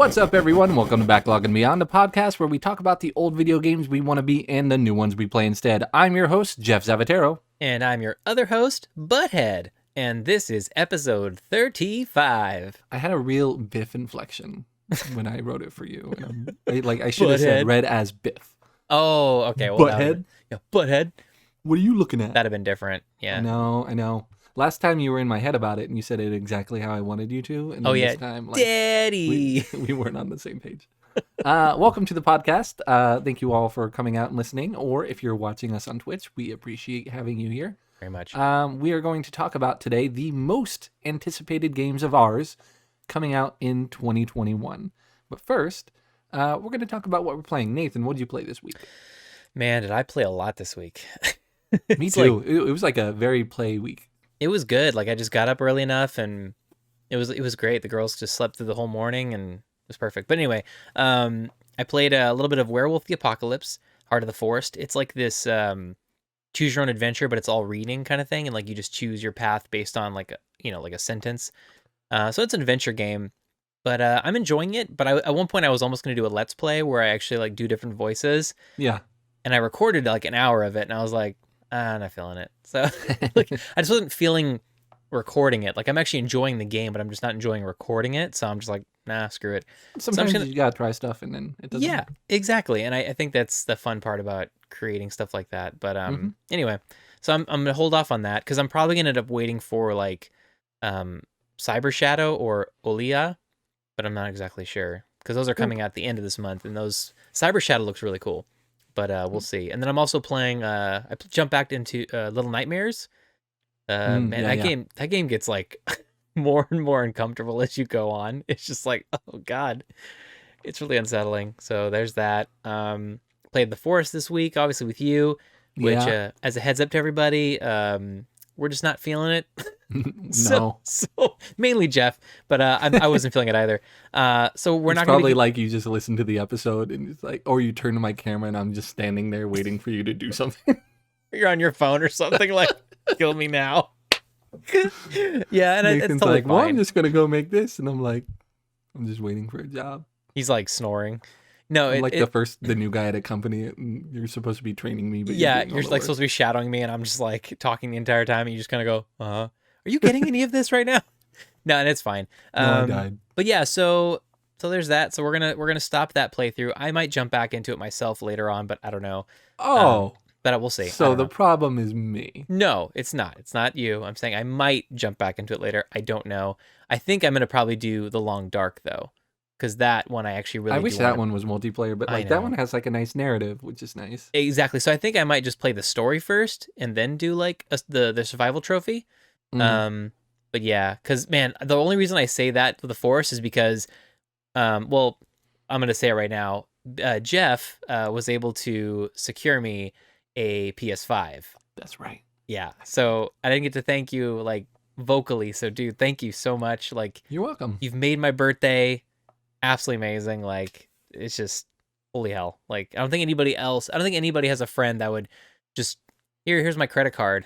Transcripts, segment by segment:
What's up, everyone? Welcome to Backlog and Beyond, a podcast where we talk about the old video games we want to be and the new ones we play instead. I'm your host, Jeff Zavatero. And I'm your other host, Butthead. And this is episode 35. I had a real Biff inflection when I wrote it for you. I should have said read as Biff. Oh, okay. Well, Butthead? Yeah, Butthead. What are you looking at? That'd have been different. Yeah. I know. Last time you were in my head about it and you said it exactly how I wanted you to. And this time, Daddy! We weren't on the same page. Welcome to the podcast. Thank you all for coming out and listening. Or if you're watching us on Twitch, we appreciate having you here. Very much. We are going to talk about today the most anticipated games of ours coming out in 2021. But first, we're going to talk about what we're playing. Nathan, what did you play this week? Man, did I play a lot this week. Me too. It was like a very play week. It was good. Like, I just got up early enough and it was great. The girls just slept through the whole morning and it was perfect. But anyway, I played a little bit of Werewolf the Apocalypse, Heart of the Forest. It's like this choose your own adventure, but it's all reading kind of thing, and like you just choose your path based on like a sentence. So it's an adventure game, but I'm enjoying it. But at one point I was almost going to do a let's play where I actually like do different voices. Yeah. And I recorded like an hour of it, and I was like, I'm not feeling it. So like, I just wasn't feeling recording it. Like, I'm actually enjoying the game, but I'm just not enjoying recording it. So I'm just like, nah, screw it. Sometimes you gotta try stuff and then it doesn't. Yeah, exactly. And I think that's the fun part about creating stuff like that. But anyway, so I'm gonna hold off on that because I'm probably gonna end up waiting for like Cyber Shadow or Olia, but I'm not exactly sure because those are coming out at the end of this month, and those Cyber Shadow looks really cool. But we'll see. And then I'm also playing. I jumped back into Little Nightmares. That game gets like more and more uncomfortable as you go on. It's just like, oh god, it's really unsettling. So there's that. Played The Forest this week, obviously with you. Which, as a heads up to everybody, we're just not feeling it. No. So mainly Jeff, but I wasn't feeling it either. So we're not probably like you just listen to the episode and it's like, or you turn to my camera and I'm just standing there waiting for you to do something. You're on your phone or something like, kill me now. Yeah, and it's totally like, well, I'm just gonna go make this, and I'm like, I'm just waiting for a job. He's like snoring. No, I'm the new guy at a company, and you're supposed to be training me. But you're like supposed to be shadowing me, and I'm just like talking the entire time, and you just kind of go, Are you getting any of this right now? No, and it's fine. I died. But yeah, so there's that. So we're gonna stop that playthrough. I might jump back into it myself later on, but I don't know. But we'll see. So the problem is me. No, it's not. It's not you. I'm saying I might jump back into it later. I don't know. I think I'm gonna probably do The Long Dark though, because that one I actually really. I wish that one was multiplayer, but like that one has like a nice narrative, which is nice. Exactly. So I think I might just play the story first and then do like the survival trophy. But yeah, because man, the only reason I say that for The Forest is because, well, I'm gonna say it right now. Jeff was able to secure me a PS5. That's right. Yeah. So I didn't get to thank you like vocally. So dude, thank you so much. Like, you're welcome. You've made my birthday absolutely amazing. Like, it's just holy hell. Like, I don't think anybody has a friend that would just here's my credit card.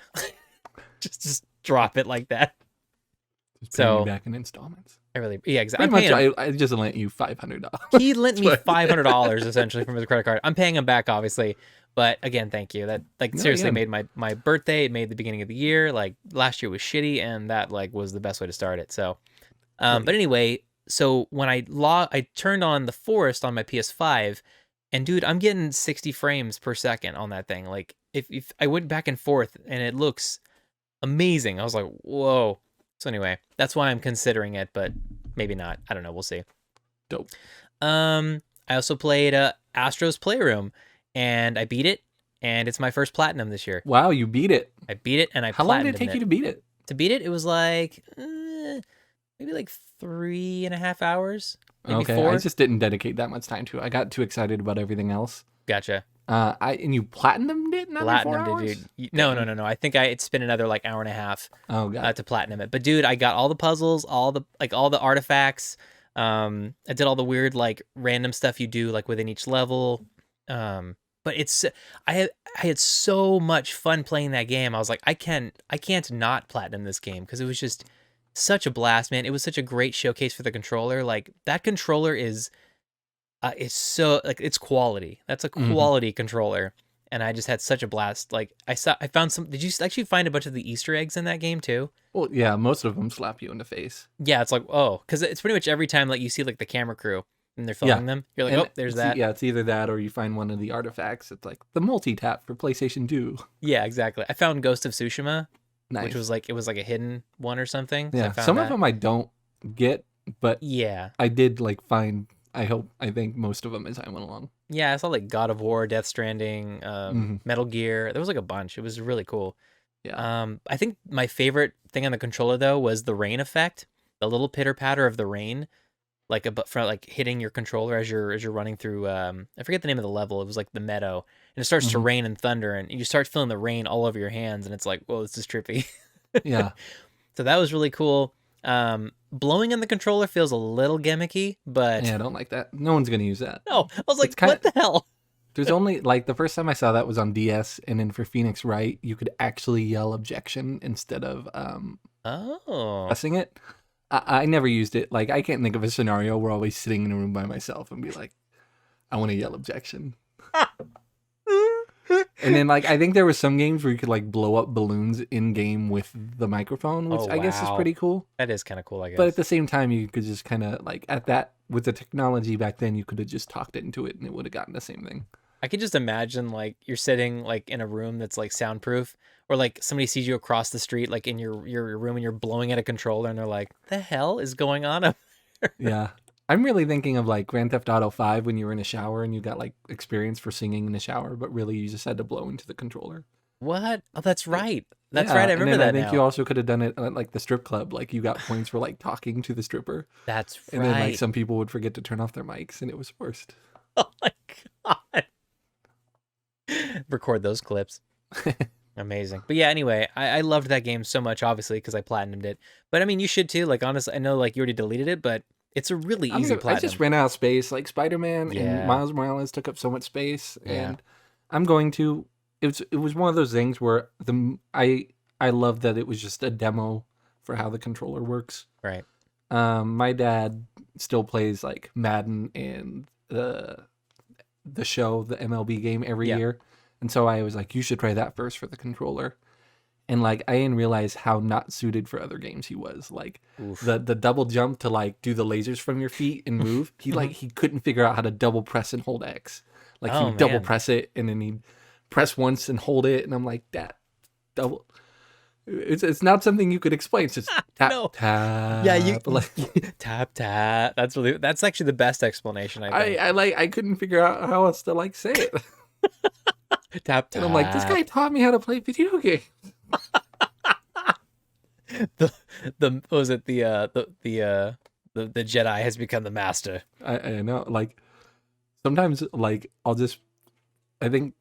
just drop it like that. Just pay me back in installments. Exactly. I just lent you $500. He lent me $500 essentially from his credit card. I'm paying him back, obviously, but again, thank you. That seriously made my birthday. It made the beginning of the year. Like, last year was shitty, and that like was the best way to start it. So, but anyway, so when I turned on The Forest on my PS5, and dude, I'm getting 60 frames per second on that thing. Like, if I went back and forth, and it looks amazing. I was like, whoa. So anyway, that's why I'm considering it, but maybe not. I don't know. We'll see. Dope. I also played Astro's Playroom, and I beat it, and it's my first platinum this year. Wow, you beat it. I beat it, and I How long did it take you to beat it? To beat it, it was like maybe like 3.5 hours. Maybe 4. I just didn't dedicate that much time to it. I got too excited about everything else. Gotcha. And you platinumed it in under 4 hours? Dude. No. I think it's been another like hour and a half. Oh god. To platinum it. But dude, I got all the puzzles, all the artifacts. I did all the weird like random stuff you do like within each level. But I had so much fun playing that game. I was like, I can't not platinum this game because it was just such a blast, man. It was such a great showcase for the controller. Like that controller is it's so like it's quality. That's a Hmm. quality controller. And I just had such a blast. Like I found some. Did you actually find a bunch of the Easter eggs in that game too? Well, yeah, most of them slap you in the face. Yeah, it's like, oh, because it's pretty much every time like you see like the camera crew and they're Yeah, filming them, you're like, and oh, there's that. yeah, it's either that or you find one of the artifacts. It's like the multi tap for PlayStation 2. Yeah, exactly. I found Ghost of Tsushima, which Nice. was like it was like a hidden one or something. So I Yeah, found some of that. them I don't get, but Yeah, I did like find. I think most of them as I went along. yeah. I saw like God of War, Death Stranding, Hmm. Metal Gear. There was like a bunch. It was really cool. Yeah. I think my favorite thing on the controller though was the rain effect, the little pitter patter of the rain, like a for like hitting your controller as you're running through. I forget the name of the level. It was like the meadow, and it starts to Hmm. rain and thunder, and you start feeling the rain all over your hands, and it's like, whoa, this is trippy. Yeah. So that was really cool. Blowing on the controller feels a little gimmicky, but Yeah, I don't like that. No one's gonna use that. no, I was It's like, kind what of the hell? there's only like the first time I saw that was on DS, and then for Phoenix Wright, you could actually yell objection instead of Oh, pressing it. I never used it. Like I can't think of a scenario where I'll be sitting in a room by myself and be like, I want to yell objection. And then like I think there were some games where you could like blow up balloons in game with the microphone, which oh I guess is wow, pretty cool. that is kind of cool, I But at guess. the same time, you could just kind of like at that with the technology back then, you could have just talked into it and it would have gotten the same thing. I could just imagine like you're sitting like in a room that's like soundproof, or like somebody sees you across the street, like in your room, and you're blowing at a controller, and they're like, "The hell is going on up?" Yeah. I'm really thinking of like Grand Theft Auto 5 when you were in a shower and you got like experience for singing in the shower, but really you just had to blow into the controller. What? Oh, that's Y- right. That's right. Yeah, I and remember then I that think you now. also could have done it at like the strip club. Like you got points for like talking to the stripper, That's and then like right. some people would forget to turn off their mics, and it was worst. Oh my god. Record those clips. Amazing. But yeah, anyway, I loved that game so much, obviously, because I platinumed it. But I mean, you should too. Like, honestly, I know like you already deleted it, but it's a really easy I just platinum. ran out of space. Like Spider Man and Yeah. Miles Morales took up so much space, Yeah. and I'm going to. It was one of those things where I love that it was just a demo for how the controller works. Right. My dad still plays like Madden and the show, the MLB game every Yeah. year, and so I was like, you should try that first for the controller. And like I didn't realize how not suited for other games he was. Like Oof. the double jump to like do the lasers from your feet and move. He couldn't figure out how to double press and hold X. Like he Oh would double man. press it and then he'd press once and hold it, and I'm like, that double. It's not something you could explain. It's just tap No. Yeah, tap. Like tap tap. That's actually the best explanation, I think. I couldn't figure out how else to like say it. Tap And I'm like, this guy tap. taught me how to play video games. The the what was it the Jedi has become the master. I know. Like sometimes like I think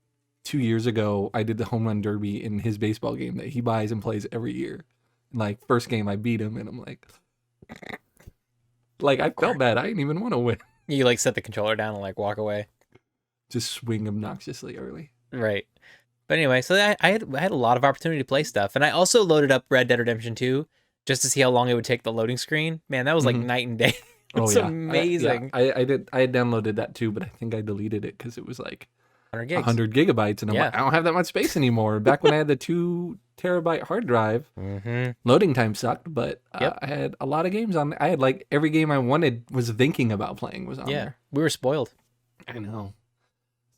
2 years ago I did the home run derby in his baseball game that he buys and plays every year. Like first game I beat him and I'm like I felt bad. I didn't even want to win. You like set the controller down and like walk away. Just swing obnoxiously early. Right. But anyway, so I had a lot of opportunity to play stuff, and I also loaded up Red Dead Redemption 2 just to see how long it would take the loading screen. Man, that was like Hmm. night and day. Oh It's yeah, amazing. I had downloaded that too, but I think I deleted it because it was like 100 gigs. 100 GB, and I'm Yeah. like, I don't have that much space anymore. Back when I had the 2 TB hard drive, Mm-hmm. loading time sucked, but Yep. I had a lot of games on. I had like every game I wanted was thinking about playing was on Yeah. there. We were spoiled. I know.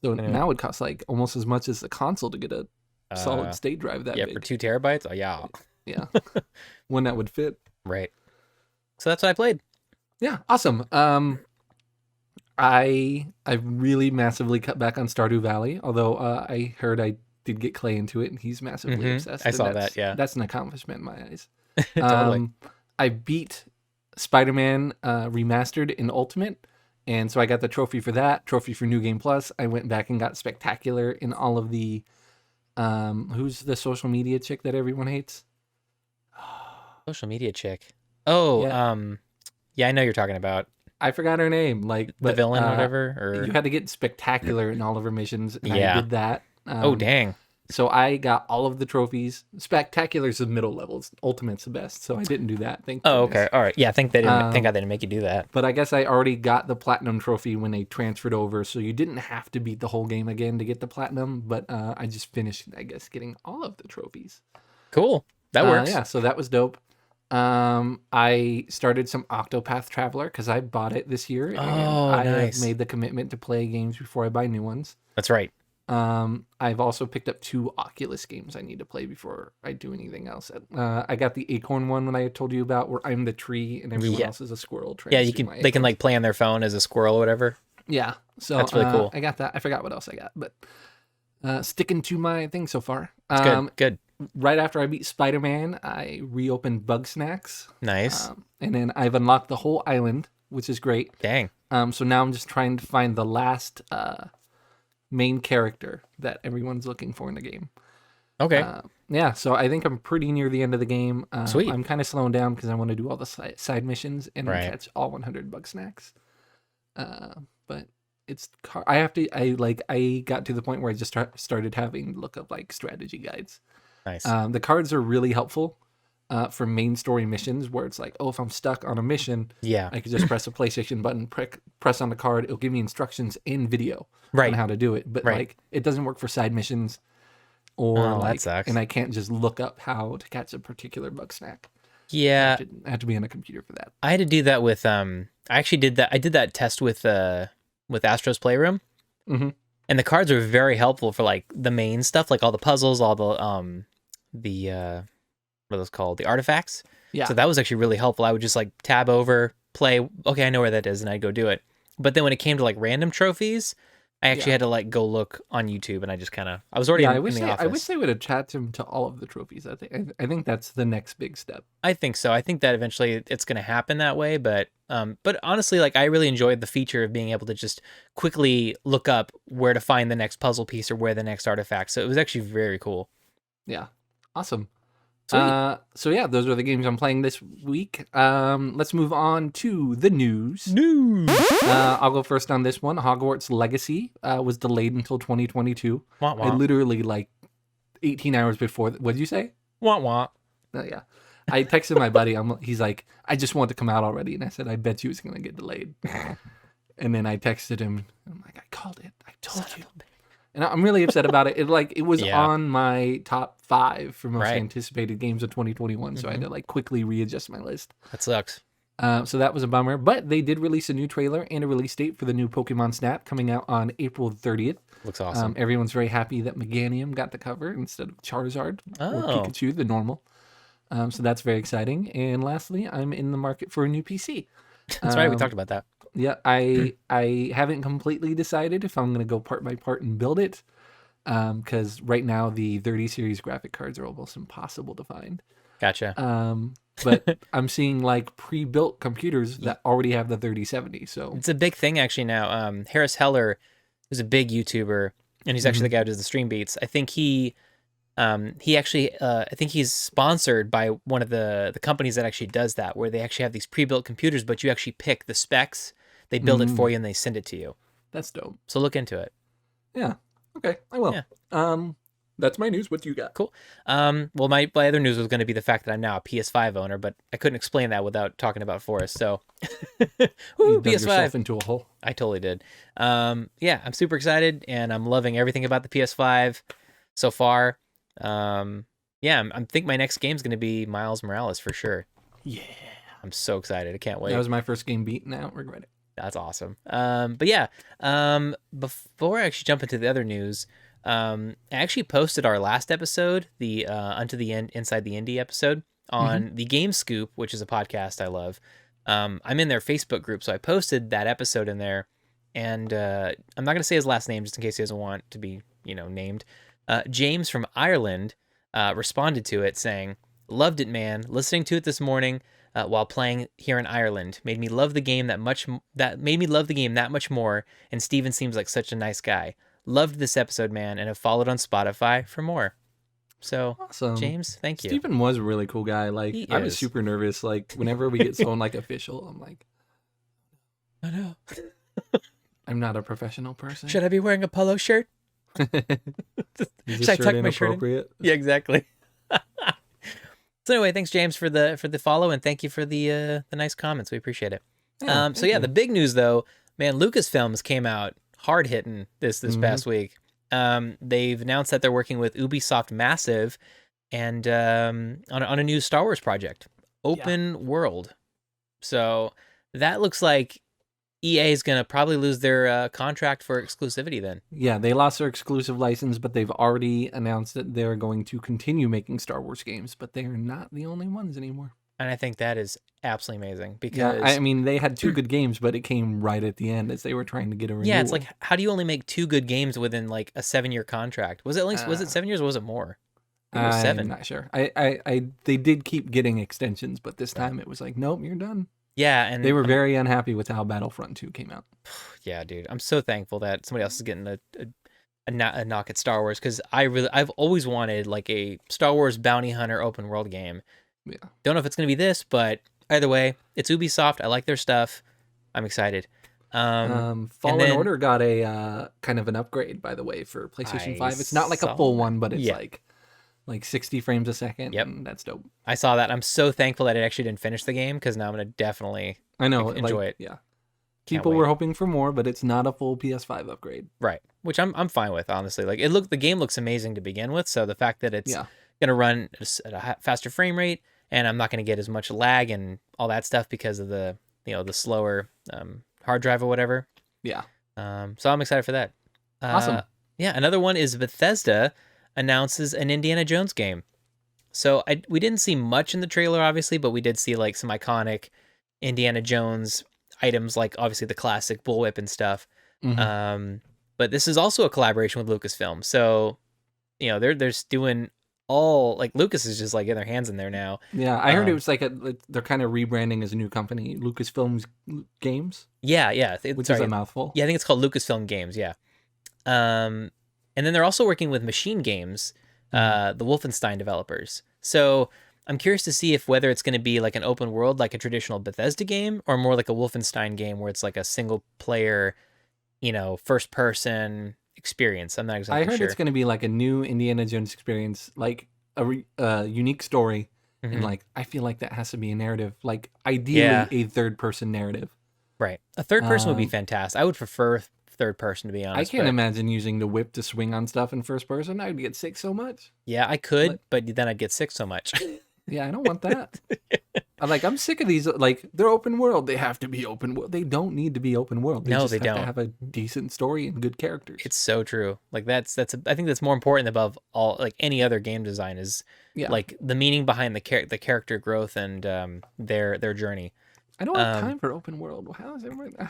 So Anyway. now it costs like almost as much as the console to get a solid Uh, state drive that yeah, for big. 2 TB. Oh yeah. Yeah, one that would fit. Right. So that's what I played. Yeah, awesome. I really massively cut back on Stardew Valley, although I heard I did get Clay into it, and he's massively Mhm. obsessed. I and saw that's, that, yeah. that's an accomplishment in my eyes. Totally. I beat Spider-Man Remastered in Ultimate, and so I got the trophy for that. Trophy for New Game Plus. I went back and got Spectacular in all of the. Who's the social media chick that everyone hates? Social media chick. Oh, Yeah, yeah, I know you're talking about I forgot her name. Like, the but villain, whatever. you Or had to get Spectacular in all of her missions, and I yeah. did that. Oh, dang. So I got all of the trophies. Spectacular's the middle levels. Ultimate's the best. So I didn't do that. Thank Oh, goodness. okay. All right. Yeah, thank God Um, they didn't make you do that. but I guess I already got the platinum trophy when they transferred over, so you didn't have to beat the whole game again to get the platinum. But I just finished, I guess, getting all of the trophies. Cool. That works. Yeah, so that was dope. I started some Octopath Traveler because I bought it this year, and Oh, I have nice. made the commitment to play games before I buy new ones. That's right. I've also picked up 2 Oculus games I need to play before I do anything else. I got the Acorn one when I told you about, where I'm the tree and everyone Yeah. else is a squirrel trying Yeah, to steal my they can acorns. like play on their phone as a squirrel or whatever. Yeah, so That's really cool. I got that. I forgot what else I got, but sticking to my thing so far. It's good. Good. Right after I beat Spider-Man, I reopened Bug Snacks. Nice. And then I've unlocked the whole island, which is great. Dang. So now I'm just trying to find the last main character that everyone's looking for in the game. Okay. Yeah, so I think I'm pretty near the end of the game. Sweet. I'm kind of slowing down because I want to do all the side missions and Right. catch all 100 Bug Snacks. But it's I got to the point where I just started having to look up like strategy guides. Nice. The cards are really helpful for main story missions where it's like, oh, if I'm stuck on a mission, Yeah. I could just press a PlayStation button, press on the card. It'll give me instructions in video Right. on how to do it. But Right. like, it doesn't work for side missions, or Oh, that like, sucks. and I can't just look up how to catch a particular bug snack. Yeah. I have to be on a computer for that. I had to do that with I actually did that. I did that test with Astro's Playroom. Mhm. And the cards are very helpful for like the main stuff, like all the puzzles, all the what are those called? The artifacts. Yeah. So that was actually really helpful. I would just like tab over, play, okay, I know where that is, and I'd go do it. But then when it came to like random trophies, I actually had to like go look on YouTube, and I just kind of I was already in the office. I wish they would have chatted him to all of the trophies. I think that's the next big step. I think so. I think that eventually it's going to happen that way, but honestly, like I really enjoyed the feature of being able to just quickly look up where to find the next puzzle piece or where the next artifact. So it was actually very cool. Yeah. Awesome. Sweet. So yeah, those are the games I'm playing this week. Let's move on to the news. News. I'll go first on this one. Hogwarts Legacy was delayed until 2022. Wah, wah. I literally like 18 hours before. What did you say? Wah, wah. Yeah. I texted my buddy. He's like, I just want it to come out already, and I said, I bet you it's gonna get delayed. And then I texted him. I'm like, I called it. I told you. And I'm really upset about it. It was Yeah. on my top 5 for most Right. anticipated games of 2021. So I had to like quickly readjust my list. That sucks. So that was a bummer. But they did release a new trailer and a release date for the new Pokemon Snap coming out on April 30th. Looks awesome. Everyone's very happy that Meganium got the cover instead of Charizard or Oh. Pikachu, the normal. So that's very exciting. And lastly, I'm in the market for a new PC. That's right. We talked about that. Yeah, I haven't completely decided if I'm going to go part by part and build it. Because right now the 30 series graphic cards are almost impossible to find. Gotcha. But I'm seeing like pre-built computers that already have the 3070. So It's a big thing actually now. Harris Heller is a big YouTuber, and he's actually the guy who does the stream beats. I think he actually I think he's sponsored by one of the companies that actually does that, where they actually have these pre-built computers, but you actually pick the specs, they build it for you, and they send it to you. that's dope. So look into it. Yeah. Okay, I will. Yeah. That's my news. What do you got? Cool. Well, my other news was going to be the fact that I'm now a PS5 owner, but I couldn't explain that without talking about Forest. So, woo, You dug yourself PS5. into a hole. I totally did. Yeah, I'm super excited, and I'm loving everything about the PS5 so far. Yeah, I think my next game is going to be Miles Morales for sure. Yeah. I'm so excited. I can't wait. That was my first game beat. Now regret it. That's awesome. But yeah, before I actually jump into the other news, I actually posted our last episode, the Unto the End Inside the Indie episode, on the Game Scoop, which is a podcast I love. I'm in their Facebook group, so I posted that episode in there, and I'm not gonna say his last name just in case he doesn't want to be, named. James from Ireland responded to it saying, "Loved it, man. Listening to it this morning." While playing here in Ireland, made me love the game that much more. And Steven seems like such a nice guy. Loved this episode, man, and have followed on Spotify for more. So, Awesome. James, thank you. Stephen was a really cool guy. Like He I was is. super nervous. Like whenever we get someone like official, I'm like, I know. I'm not a professional person. Should I be wearing a polo shirt? Is Should this I shirt tuck my shirt in? inappropriate? Yeah, exactly. So anyway, thanks James for the follow, and thank you for the nice comments. We appreciate it. Yeah, So thank yeah, the you. big news though, man, Lucasfilms came out hard hitting this Hmm. past week. They've announced that they're working with Ubisoft Massive and on a new Star Wars project, Yeah. open world. So that looks like EA is gonna probably lose their contract for exclusivity then. Yeah, they lost their exclusive license, but they've already announced that they're going to continue making Star Wars games, but they are not the only ones anymore. And I think that is absolutely amazing Yeah, I because mean, they had two good games, but it came right at the end as they were trying to get a yeah, it's like renewal. how do you only make two good games within like a 7-year contract? Was it Uh, 7 years or was it more? I think it was I'm 7. not sure. They did keep getting extensions, but this time it was like, nope, you're done. Yeah, They and were very unhappy with how Battlefront 2 came out. yeah, dude, I'm so thankful that somebody else is getting a knock at Star Wars because I've always wanted like a Star Wars bounty hunter open world game. Yeah. Don't know if it's gonna be this, but either way, it's Ubisoft. I like their stuff. I'm excited. And Fallen then Order got a kind of an upgrade, by the way, for PlayStation I 5. It's not like a saw full that. one, but it's Yeah, like 60 frames a second, yep. and that's dope. I saw that. I'm so thankful that I actually didn't finish the game because now I'm gonna definitely I know, enjoy it. yeah. Can't People wait. were hoping for more, but it's not a full PS5 upgrade. Right, which I'm fine with honestly. Like the game looks amazing to begin with, so the fact that it's Yeah. gonna run at a faster frame rate and I'm not gonna get as much lag and all that stuff because of the slower hard drive or whatever. Yeah. So I'm excited for that. Awesome. Yeah, another one is Bethesda announces an Indiana Jones game. So we didn't see much in the trailer, obviously, but we did see like some iconic Indiana Jones items, like obviously the classic bullwhip and stuff. Hmm. But this is also a collaboration with Lucasfilm, so they're doing all like Lucas is just like getting their hands in there now. Yeah, I heard it was like they're kind of rebranding as a new company, Lucasfilms Games, Yeah, yeah. which is Sorry, a mouthful. yeah, I think it's called Lucasfilm Games. Yeah. And then they're also working with Machine Games, Mhm. the Wolfenstein developers. So I'm curious to see if whether it's going to be like an open world, like a traditional Bethesda game, or more like a Wolfenstein game where it's like a single player, first person experience. I'm not I exactly heard sure. it's going to be like a new Indiana Jones experience, like a unique story, and Hmm. like I feel like that has to be a narrative, like Yeah, ideally a third person narrative. right. A third person would be Um, fantastic. I would prefer third person to be I honest, can't but imagine using the whip to swing on stuff in first person. I'd get sick so much. yeah, I Like, could, but then I'd get sick so much. yeah, I don't want that. I'm sick of these. Like, they're open world. They have to be open world. They don't need to be open world. They No, just they have to don't. have a decent story and good characters. It's so true. Like I think that's more important above all like any other game design is Yeah, like the meaning behind the character growth and their journey. I don't have Um time for open world. How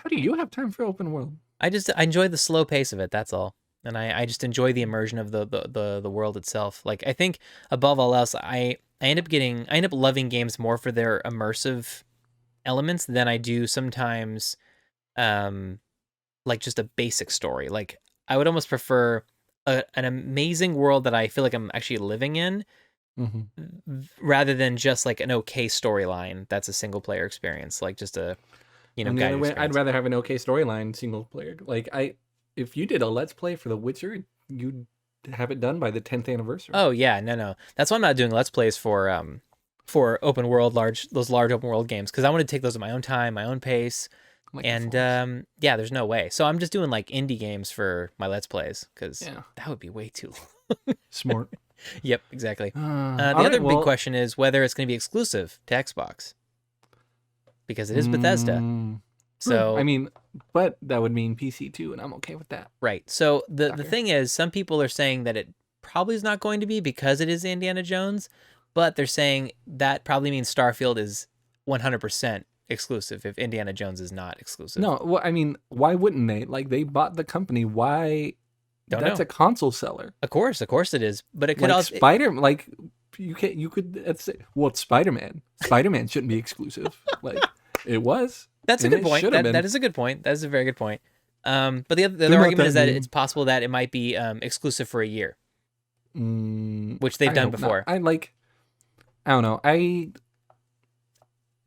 do you have time for open world? I enjoy the slow pace of it, that's all. And I just enjoy the immersion of the world itself. Like I think above all else I end up loving games more for their immersive elements than I do sometimes um like just a basic story. Like I would almost prefer an amazing world that I feel like I'm actually living in Hmm. rather than just like an okay storyline that's a single player experience, like just a I'm the other guided way. I'd experience. rather have an okay storyline single player. If you did a let's play for The Witcher, you'd have it done by the 10th anniversary. Oh yeah, no. That's why I'm not doing let's plays for open world those large open world games because I want to take those at my own time, my own pace. Like the And Forest. yeah, there's no way. So I'm just doing like indie games for my let's plays because Yeah, that would be way too. smart. Yep, exactly. All The right. other big Well, question is whether it's going to be exclusive to Xbox because it is Bethesda. true. I So, mean, but that would mean PC too, and I'm okay with that. right. So the Sucker. thing is, some people are saying that it probably is not going to be because it is Indiana Jones, but they're saying that probably means Starfield is 100% exclusive if Indiana Jones is not exclusive. No, well, I mean, why wouldn't they? Like, they bought the company. Why? Don't That's know. a console seller. Of course it is, but it could Like also Spider, like you could. That's well, it's Spider Man. Spider Man shouldn't be exclusive. Like it was. That's a And good it point. should have been. That is a good point. That is a very good point. But the They're other not argument that is that mean. it's possible that it might be exclusive for a year, which they've I done hope not. before. I don't know.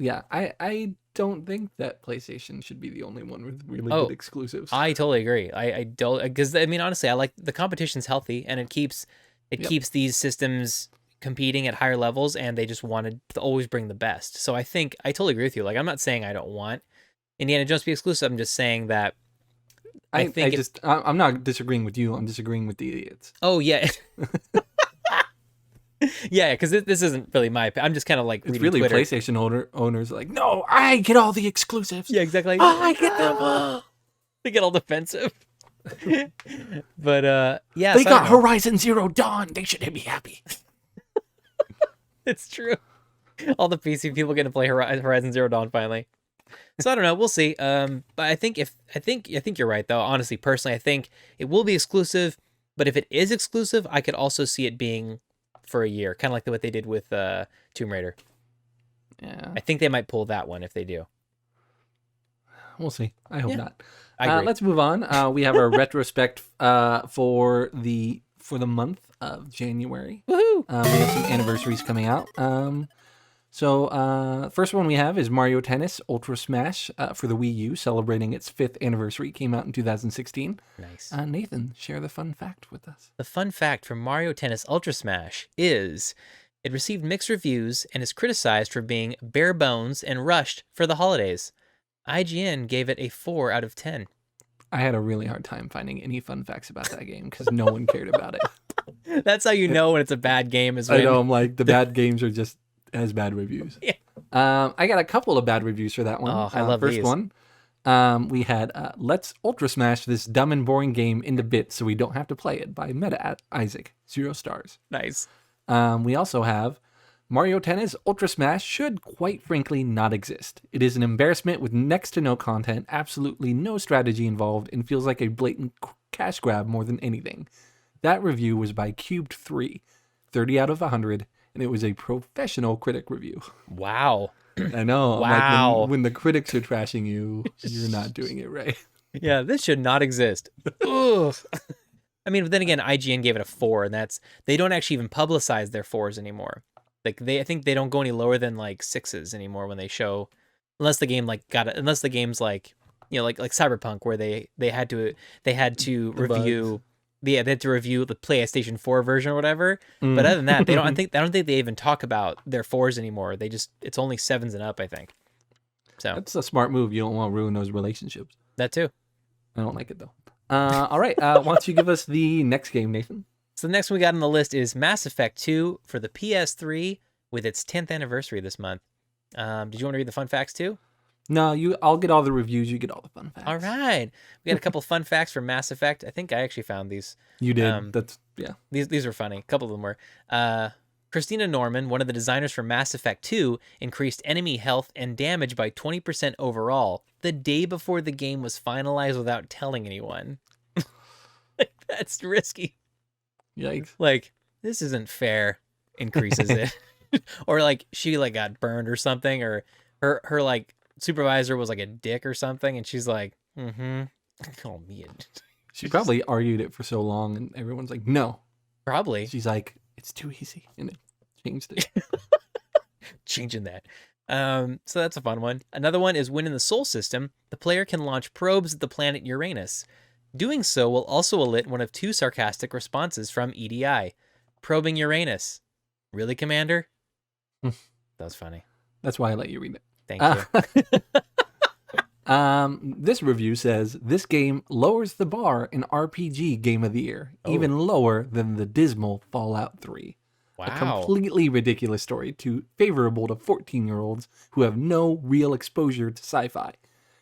Yeah, I don't think that PlayStation should be the only one with really good Oh, exclusives. I totally agree. I don't, because I mean, honestly, I like the competition's healthy and it Yep. keeps these systems competing at higher levels, and they just wanted to always bring the best. So I think I totally agree with you. Like, I'm not saying I don't want Indiana Jones to be exclusive. I'm just saying that I think if, I'm not disagreeing with you. I'm disagreeing with the idiots. oh yeah, yeah, because this isn't really my. I'm just kind of like It's reading really Twitter. PlayStation owners like, no, I get all the exclusives. Yeah, exactly. Like, I get them all. they get all defensive. But yeah, They so I don't got know. Horizon Zero Dawn. They should be happy. It's true. All the PC people get to play Horizon Zero Dawn finally. So I don't know. We'll see. But I think you're right though. Honestly, personally, I think it will be exclusive. But if it is exclusive, I could also see it being for a year, kind of like what they did with Tomb Raider. Yeah, I think they might pull that one if they do. we'll see. I hope Yeah, not. I agree. Let's move on. We have our retrospect for the month of January. Woohoo! We have some anniversaries coming out. First one we have is Mario Tennis Ultra Smash for the Wii U, celebrating its 5th anniversary. Came out in 2016. Nice. Nathan, share the fun fact with us. The fun fact from Mario Tennis Ultra Smash is it received mixed reviews and is criticized for being bare bones and rushed for the holidays. IGN gave it a 4 out of 10. I had a really hard time finding any fun facts about that game because no one cared about it. That's how you know when it's a bad game is I when know, I'm like, the bad games are just as bad reviews. Yeah. I got a couple of bad reviews for that one. Oh, I love first these. one. We had Let's Ultra Smash this dumb and boring game into bits so we don't have to play it by Meta at Isaac. 0 stars. Nice. We also have Mario Tennis Ultra Smash should, quite frankly, not exist. It is an embarrassment with next to no content, absolutely no strategy involved, and feels like a blatant cash grab more than anything. That review was by Cubed3, 30 out of 100, and it was a professional critic review. Wow. I know. I'm Wow. like, when the critics are trashing you, you're not doing it right. Yeah, this should not exist. Ugh. I mean, but then again, IGN gave it a 4, and they don't actually even publicize their 4s anymore. Like I think they don't go any lower than like 6s anymore when they show, unless the game unless the game's like, like Cyberpunk where they had to review. Yeah, they had to review the PlayStation 4 version or whatever. But other than that, they don't. I don't think they even talk about their 4s anymore. It's only 7s and up, I think. So That's a smart move. You don't want to ruin those relationships. that too. I don't like it though. All right. Why don't you give us the next game, Nathan? So the next one we got on the list is Mass Effect 2 for the PS3 with its 10th anniversary this month. Did you want to read the fun facts too? No, I'll get all the reviews. You get all the fun facts. All right. We got a couple fun facts for Mass Effect. I think I actually found these. You did. Yeah. These were funny. A couple of them were. Christina Norman, one of the designers for Mass Effect 2, increased enemy health and damage by 20% overall the day before the game was finalized without telling anyone. That's risky. Yikes. Like, this isn't fair. Increases it. Or like she like got burned or something, or her like supervisor was like a dick or something, and she's like, call me a She probably argued it for so long, and everyone's like, no. Probably. She's like, it's too easy, and it changed it. Changing that. So that's a fun one. Another one is when in the Sol system, the player can launch probes at the planet Uranus. Doing so will also elicit one of 2 sarcastic responses from EDI. Probing Uranus. Really, Commander? That was funny. That's why I let you read it. Thank you. This review says this game lowers the bar in RPG Game of the Year, even lower than the dismal Fallout 3. Wow. A completely ridiculous story favorable to 14-year-olds who have no real exposure to sci-fi.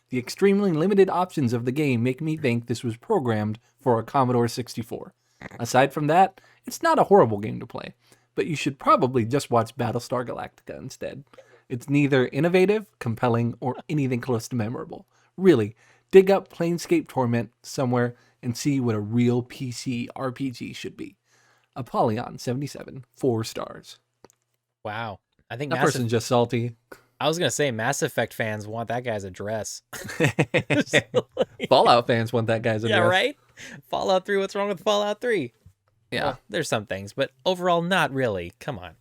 The extremely limited options of the game make me think this was programmed for a Commodore 64. Aside from that, it's not a horrible game to play, but you should probably just watch Battlestar Galactica instead. It's neither innovative, compelling, or anything close to memorable. Really, dig up Planescape Torment somewhere and see what a real PC RPG should be. Apollyon 77, 4 stars. Wow. I think That person's just salty. I was going to say Mass Effect fans want that guy's address. Fallout fans want that guy's address. Yeah, right? Fallout 3, what's wrong with Fallout 3? Yeah. Well, there's some things, but overall, not really. Come on.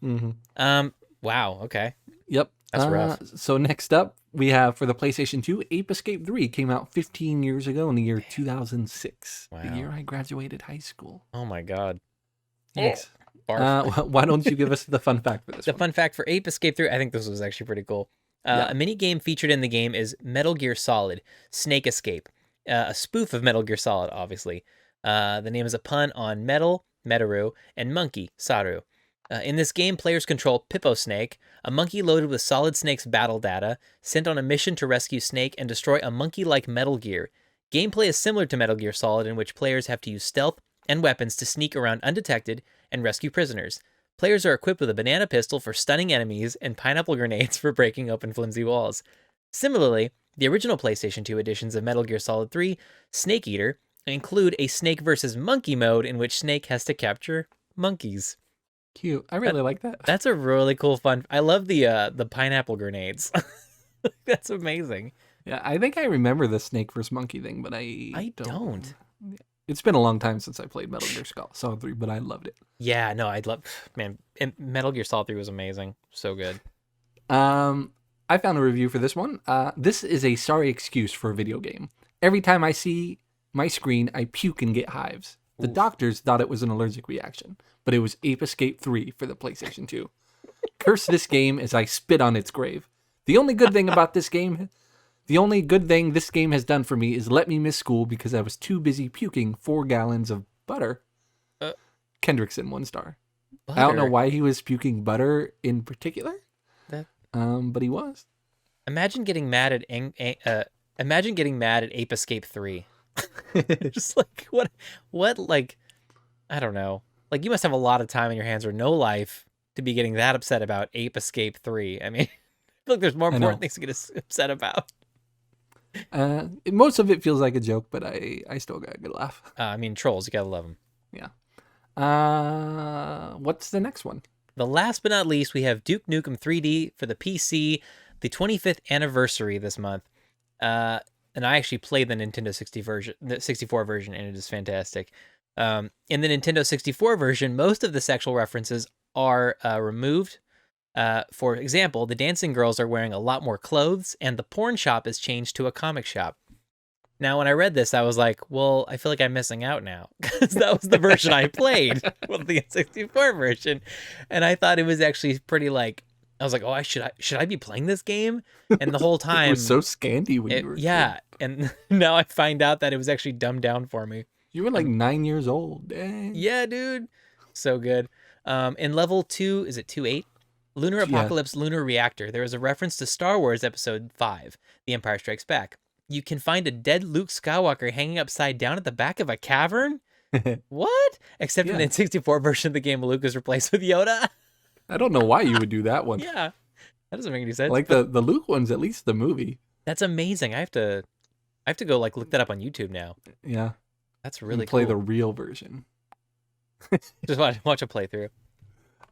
Mm-hmm. Wow, okay. Yep. That's rough. So next up, we have for the PlayStation 2, Ape Escape 3 came out 15 years ago in the year 2006, the Wow. year I graduated high school. Oh my god. Thanks. Barf. Why don't you give us the fun fact for this The one? fun fact for Ape Escape 3, I think this was actually pretty cool. Yeah. A mini game featured in the game is Metal Gear Solid Snake Escape, a spoof of Metal Gear Solid, obviously. The name is a pun on metal, Metaru, and monkey, Saru. In this game, players control Pippo Snake, a monkey loaded with Solid Snake's battle data, sent on a mission to rescue Snake and destroy a monkey-like Metal Gear. Gameplay is similar to Metal Gear Solid, in which players have to use stealth and weapons to sneak around undetected and rescue prisoners. Players are equipped with a banana pistol for stunning enemies and pineapple grenades for breaking open flimsy walls. Similarly, the original PlayStation 2 editions of Metal Gear Solid 3, Snake Eater, include a Snake versus Monkey mode in which Snake has to capture monkeys. Cute. I really like that. That's a really cool fun. I love the pineapple grenades. That's amazing. Yeah, I think I remember the snake versus monkey thing, but I don't. It's been a long time since I played Metal Gear Solid 3, but I loved it. Yeah, no, I'd love, man. Metal Gear Solid 3 was amazing. So good. I found a review for this one. This is a sorry excuse for a video game. Every time I see my screen, I puke and get hives. The doctors thought it was an allergic reaction, but it was Ape Escape 3 for the PlayStation 2. Curse this game as I spit on its grave. The only good thing this game has done for me is let me miss school because I was too busy puking 4 gallons of butter. Kendrickson, 1 star. Butter. I don't know why he was puking butter in particular, but he was. Imagine getting mad at Ape Escape 3. Just like what like I don't know. Like you must have a lot of time in your hands or no life to be getting that upset about Ape Escape 3. I mean, I feel like there's more important things to get upset about. Most of it feels like a joke, but I still got a good laugh. I mean, trolls, you gotta love them. Yeah. What's the next one? The last but not least, we have Duke Nukem 3D for the PC, the 25th anniversary this month. And I actually played the Nintendo 64 version, and it is fantastic. In the Nintendo 64 version, most of the sexual references are removed. For example, the dancing girls are wearing a lot more clothes, and the porn shop is changed to a comic shop. Now, when I read this, I was like, well, I feel like I'm missing out now, because that was the version I played, with the 64 version. And I thought it was actually pretty like, I was like, oh, should I be playing this game? And the whole time it was so Scandy when you were yeah, and now I find out that it was actually dumbed down for me. You were like 9 years old. Dang. Yeah, dude, so good. In level 2, is it 2.8? Lunar Apocalypse Lunar Reactor. There is a reference to Star Wars Episode 5, The Empire Strikes Back. You can find a dead Luke Skywalker hanging upside down at the back of a cavern. What? Except in the N64 version of the game, Luke is replaced with Yoda. I don't know why you would do that one. Yeah, that doesn't make any sense. Like the Luke one's at least the movie. That's amazing. I have to go like look that up on YouTube now. Yeah, that's really play cool. the real version. Just watch a playthrough.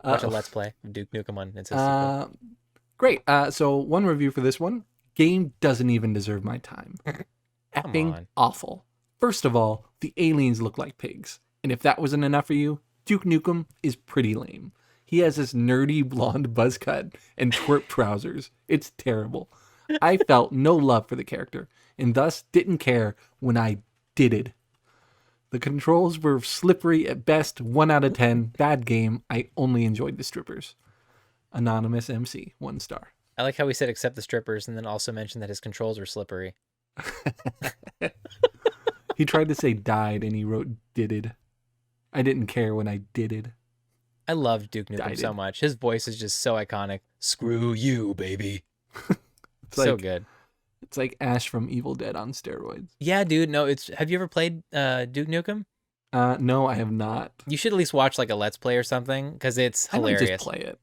Watch a let's play of Duke Nukem on N64. Great. So one review for this one. Game doesn't even deserve my time. Effing awful. First of all, the aliens look like pigs, and if that wasn't enough for you, Duke Nukem is pretty lame. He has this nerdy blonde buzz cut and twerp trousers. It's terrible. I felt no love for the character, and thus didn't care when I did it. The controls were slippery at best, 1 out of 10. Bad game. I only enjoyed the strippers. Anonymous MC, 1 star. I like how he said except the strippers and then also mentioned that his controls were slippery. He tried to say died and he wrote did. I didn't care when I did it. I loved Duke Nukem so much. His voice is just so iconic. Screw you, baby. So good. It's like Ash from Evil Dead on steroids. Yeah, dude. No, have you ever played Duke Nukem? No, I have not. You should at least watch like a Let's Play or something because it's hilarious. I might just play it.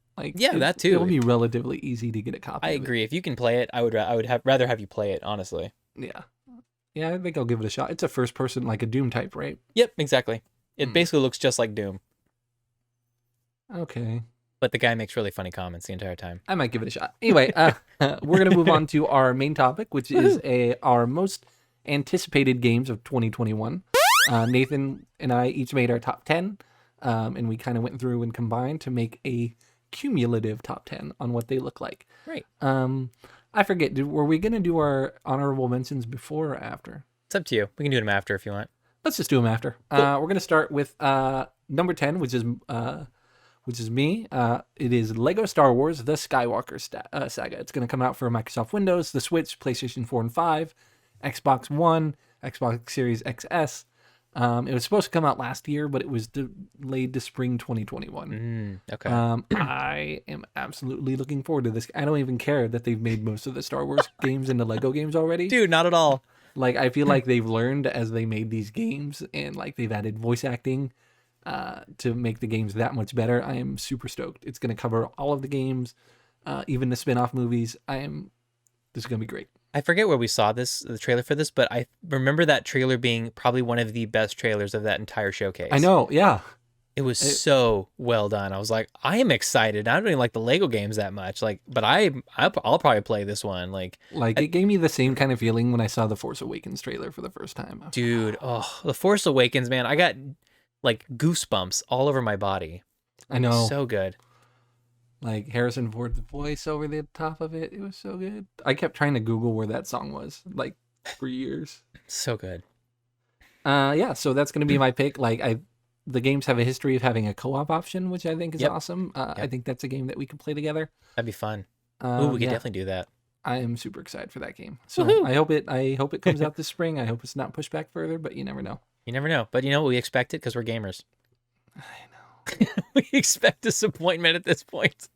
That too. It'll be relatively easy to get a copy. I agree. If you can play it, I would rather have you play it. Honestly. Yeah, I think I'll give it a shot. It's a first person, like a Doom type, right? Yep, exactly. It basically looks just like Doom. Okay. But the guy makes really funny comments the entire time. I might give it a shot. Anyway, we're going to move on to our main topic, which is our most anticipated games of 2021. Nathan and I each made our top 10, and we kind of went through and combined to make a cumulative top 10 on what they look like. Right. I forget. Were we gonna do our honorable mentions before or after? It's up to you. We can do them after if you want. Let's just do them after. Cool. We're gonna start with number 10, which is me. It is Lego Star Wars: The Skywalker Saga. It's gonna come out for Microsoft Windows, the Switch, PlayStation 4 and 5, Xbox One, Xbox Series XS. It was supposed to come out last year, but it was delayed to spring 2021. Okay. I am absolutely looking forward to this. I don't even care that they've made most of the Star Wars games into Lego games already. Dude, not at all. Like, I feel like they've learned as they made these games, and like they've added voice acting to make the games that much better. I am super stoked. It's going to cover all of the games, even the spin-off movies. This is going to be great. I forget where we saw the trailer for this, but I remember that trailer being probably one of the best trailers of that entire showcase. I know, yeah. It was so well done. I was like, I am excited. I don't even like the Lego games that much, but I'll probably play this one. It gave me the same kind of feeling when I saw the Force Awakens trailer for the first time. Dude, the Force Awakens, man, I got like goosebumps all over my body. I know. So good. Like Harrison Ford's voice over the top of it. It was so good. I kept trying to Google where that song was, like, for years. So good. Yeah, so that's going to be my pick. The games have a history of having a co-op option, which I think is awesome. I think that's a game that we can play together. That'd be fun. We could definitely do that. I am super excited for that game. So Woohoo! I hope it comes out this spring. I hope it's not pushed back further, but you never know. You never know. But we expect it because we're gamers. I know. We expect disappointment at this point.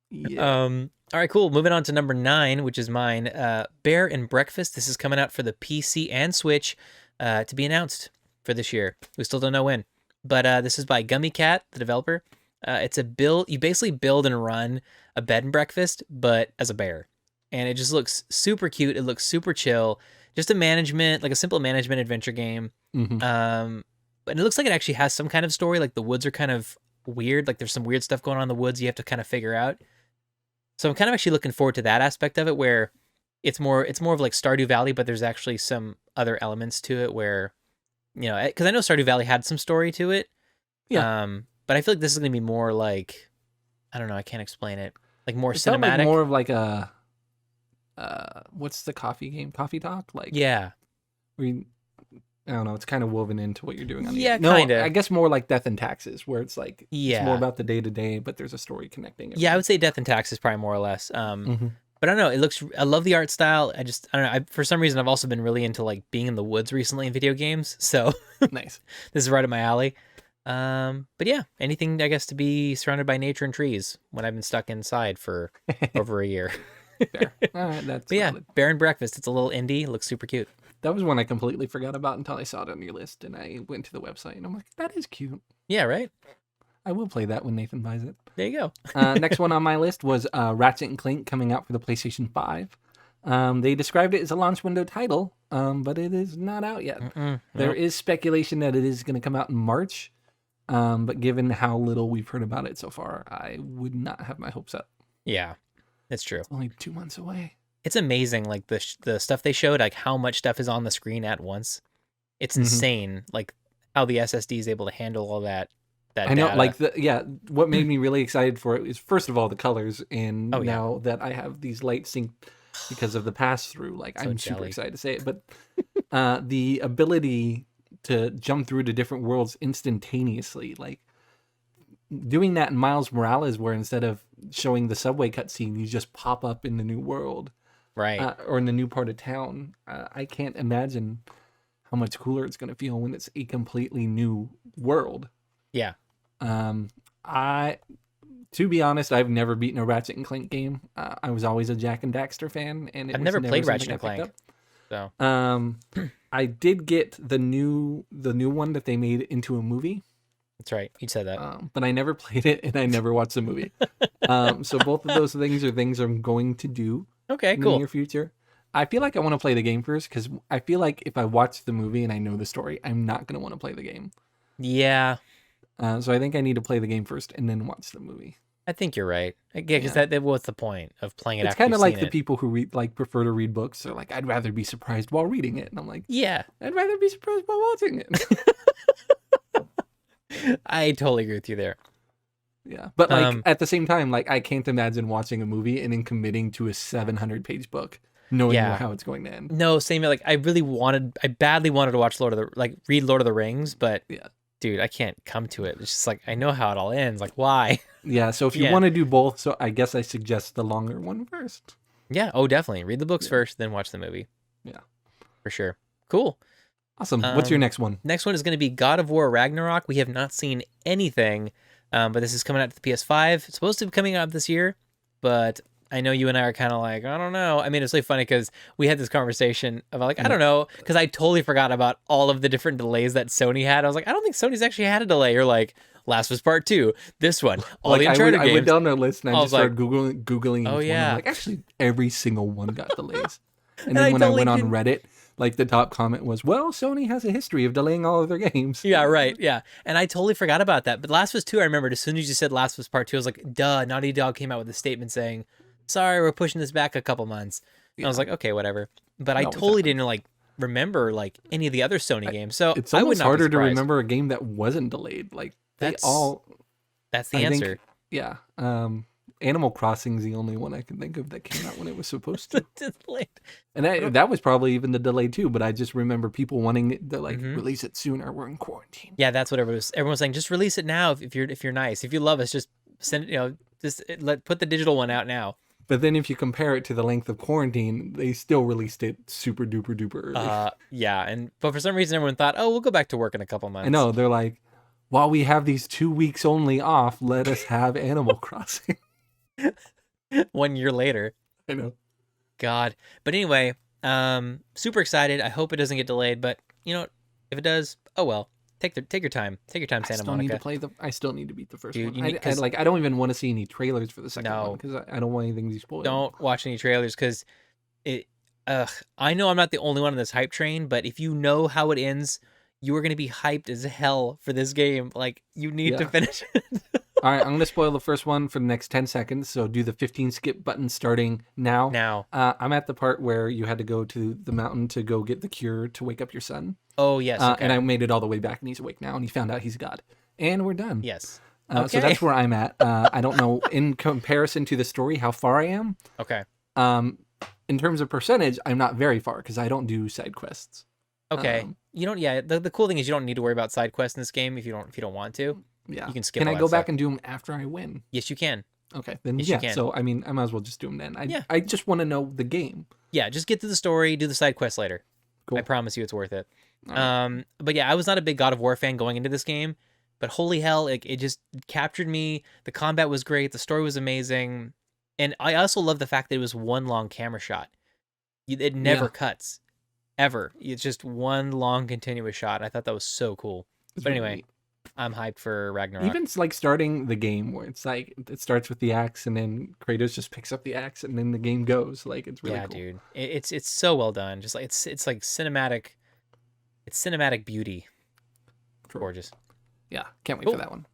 Yeah. All right, cool. Moving on to number 9, which is mine. Bear and Breakfast. This is coming out for the PC and Switch to be announced for this year. We still don't know when. But this is by Gummy Cat, the developer. It's a build. You basically build and run a bed and breakfast, but as a bear. And it just looks super cute. It looks super chill. Just a simple management adventure game. Mm-hmm. But it looks like it actually has some kind of story. Like the woods are kind of weird. Like there's some weird stuff going on in the woods you have to kind of figure out. So I'm kind of actually looking forward to that aspect of it, where it's more of like Stardew Valley, but there's actually some other elements to it where, because I know Stardew Valley had some story to it. Yeah. But I feel like this is going to be more like, I don't know, I can't explain it. Like more it felt cinematic. like more of like a, what's the coffee game? Coffee Talk? Like, yeah. I don't know. It's kind of woven into what you're doing on the Yeah, kind of. I guess more like Death and Taxes, where it's like Yeah. it's more about the day to day, but there's a story connecting it. Yeah, I would say Death and Taxes probably more or less. But I don't know. I love the art style. I don't know. For some reason, I've also been really into like being in the woods recently in video games. So Nice. This is right up my alley. But yeah, anything I guess to be surrounded by nature and trees when I've been stuck inside for over a year. Fair. All right, that's But yeah, valid. Bear and Breakfast. It's a little indie. It looks super cute. That was one I completely forgot about until I saw it on your list, and I went to the website, and I'm like, that is cute. Yeah, right? I will play that when Nathan buys it. There you go. Next one on my list was Ratchet and Clank coming out for the PlayStation 5. They described it as a launch window title, but it is not out yet. There is speculation that it is going to come out in March, but given how little we've heard about it so far, I would not have my hopes up. Yeah, it's true. It's only 2 months away. It's amazing, like the stuff they showed, like how much stuff is on the screen at once. It's insane, like how the SSD is able to handle all that. I know, data. what made me really excited for it is, first of all, the colors, and Oh, yeah. now that I have these lights synced because of the pass-through, like, So I'm super jelly. excited to say it, but the ability to jump through to different worlds instantaneously, like, doing that in Miles Morales, where instead of showing the subway cutscene, you just pop up in the new world. Right. Or in the new part of town. I can't imagine how much cooler it's going to feel when it's a completely new world. Yeah. To be honest, I've never beaten a Ratchet and Clank game. I was always a Jack and Daxter fan, and I've never played Ratchet and something I picked Clank. up. So I did get the new one that they made into a movie, that's right. You said that. but I never played it and I never watched the movie. So both of those things are things I'm going to do. Okay, in the cool. near future. I feel like I want to play the game first, because I feel like if I watch the movie and I know the story, I'm not going to want to play the game. Yeah, So I think I need to play the game first and then watch the movie. I think you're right. Yeah, because that what's the point of playing it It's after kind you've of like seen the it? people who prefer to read books. They're like, I'd rather be surprised while reading it. And I'm like, Yeah, I'd rather be surprised while watching it. I totally agree with you there. Yeah, but like Um, at the same time, like I can't imagine watching a movie and then committing to a 700-page book, knowing yeah. how it's going to end. No, same. Like I badly wanted to watch read Lord of the Rings, but Yeah, dude, I can't come to it. It's just like I know how it all ends. Like why? yeah. So if you Yeah, want to do both, so I guess I suggest the longer one first. yeah. Oh, definitely. Read the books Yeah, first, then watch the movie yeah. for sure. Cool. Awesome. What's your next one? Next one is going to be God of War Ragnarok. We have not seen anything, but this is coming out to the PS5. It's supposed to be coming out this year, but I know you and I are kind of like, I don't know. I mean, it's really funny because we had this conversation about like, I Yeah. don't know, because I totally forgot about all of the different delays that Sony had. I was like, I don't think Sony's actually had a delay. You're like, Last was Part 2, this one, all Like the Uncharted I went games. down their list and I I just was like, started googling oh each one. I'm yeah, like, actually, every single one got delays. And and then I when I totally went on didn't. Reddit, like the top comment was, "Well, Sony has a history of delaying all of their games." Yeah, right. Yeah. And I totally forgot about that. But Last of Us 2, I remembered as soon as you said Last of Us Part 2, I was like, duh, Naughty Dog came out with a statement saying, sorry, we're pushing this back a couple months. And I was Yeah, like, okay, whatever. But it I always totally happens. didn't like remember like any of the other Sony I, games. So it's I would almost not be harder to surprised. remember a game that wasn't delayed. Like they That's all, that's the I answer. think, yeah. Animal Crossing's the only one I can think of that came out when it was supposed to. Delayed. And that was probably even the delay too, but I just remember people wanting it to like Hmm. release it sooner. We're in quarantine. Yeah, that's what everyone was saying. Just release it now if you're nice. If you love us, just send it, just put the digital one out now. But then if you compare it to the length of quarantine, they still released it super duper duper early. Yeah, but for some reason everyone thought, "Oh, we'll go back to work in a couple I months." know, they're like, while we have these 2 weeks only off, let us have Animal Crossing. 1 year later. I know. God. But anyway, super excited. I hope it doesn't get delayed, but you know what? If it does, oh well. Take your time. Take your time, I Santa still need to Monica. play I still need to beat the first Dude, one. you need I cuz like I don't even want to see any trailers for the second one no, because I don't want anything to be spoiled. don't watch any trailers cuz it ugh, I know I'm not the only one on this hype train, but if you know how it ends, you are going to be hyped as hell for this game. Like you need to Yeah. finish it. All right, I'm going to spoil the first one for the next 10 seconds. So do the 15 skip button starting now. Now. I'm at the part where you had to go to the mountain to go get the cure to wake up your son. Oh, yes, And okay. I made it all the way back and he's awake now and he found out he's God. And we're done. Yes. So Okay. that's where I'm at. I don't know in comparison to the story how far I am. Okay. Um, in terms of percentage, I'm not very far because I don't do side quests. Okay. Um, You don't yeah, the cool thing is you don't need to worry about side quests in this game if you don't want to. yeah. You can skip Can all I that go stuff. back and do them after I win? Yes, you can. Okay, then Yes, you yeah. can. So I mean, I might as well just do them then. Yeah. I just want to know the game. Yeah, just get to the story, do the side quest later. Cool. I promise you it's worth it. All right. But yeah, I was not a big God of War fan going into this game, but holy hell, it just captured me. The combat was great, the story was amazing, and I also love the fact that it was one long camera shot. It never Yeah. cuts, ever. It's just one long continuous shot. I thought that was so cool. It's But really anyway, neat. I'm hyped for Ragnarok. Even like starting the game where it's like it starts with the axe and then Kratos just picks up the axe and then the game goes. Like it's really Yeah, cool. dude, it's so well done. Just like it's like cinematic. It's cinematic beauty. True. Gorgeous. Yeah, can't wait Cool. for that one.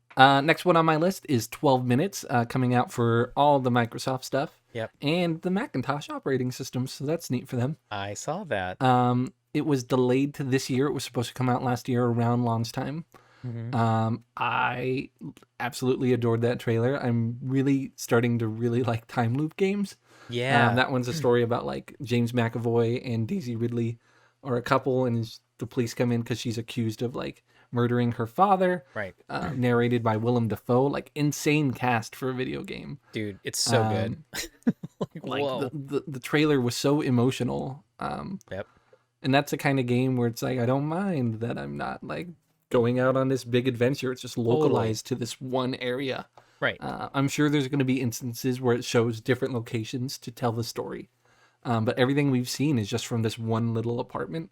Next one on my list is 12 minutes, coming out for all the Microsoft stuff. Yep. And the Macintosh operating system, so that's neat for them. I saw that. It was delayed to this year. It was supposed to come out last year around launch time. Mm-hmm. I absolutely adored that trailer. I'm really starting to really like time loop games. Yeah. That one's a story about like James McAvoy and Daisy Ridley are a couple, and the police come in because she's accused of like murdering her father. Right. Narrated by Willem Dafoe. Like insane cast for a video game. Dude, it's so good. Like Whoa. the trailer was so emotional. Yep. And that's the kind of game where it's like I don't mind that I'm not like going out on this big adventure. It's just localized to this one area. Right. I'm sure there's going to be instances where it shows different locations to tell the story. But everything we've seen is just from this one little apartment.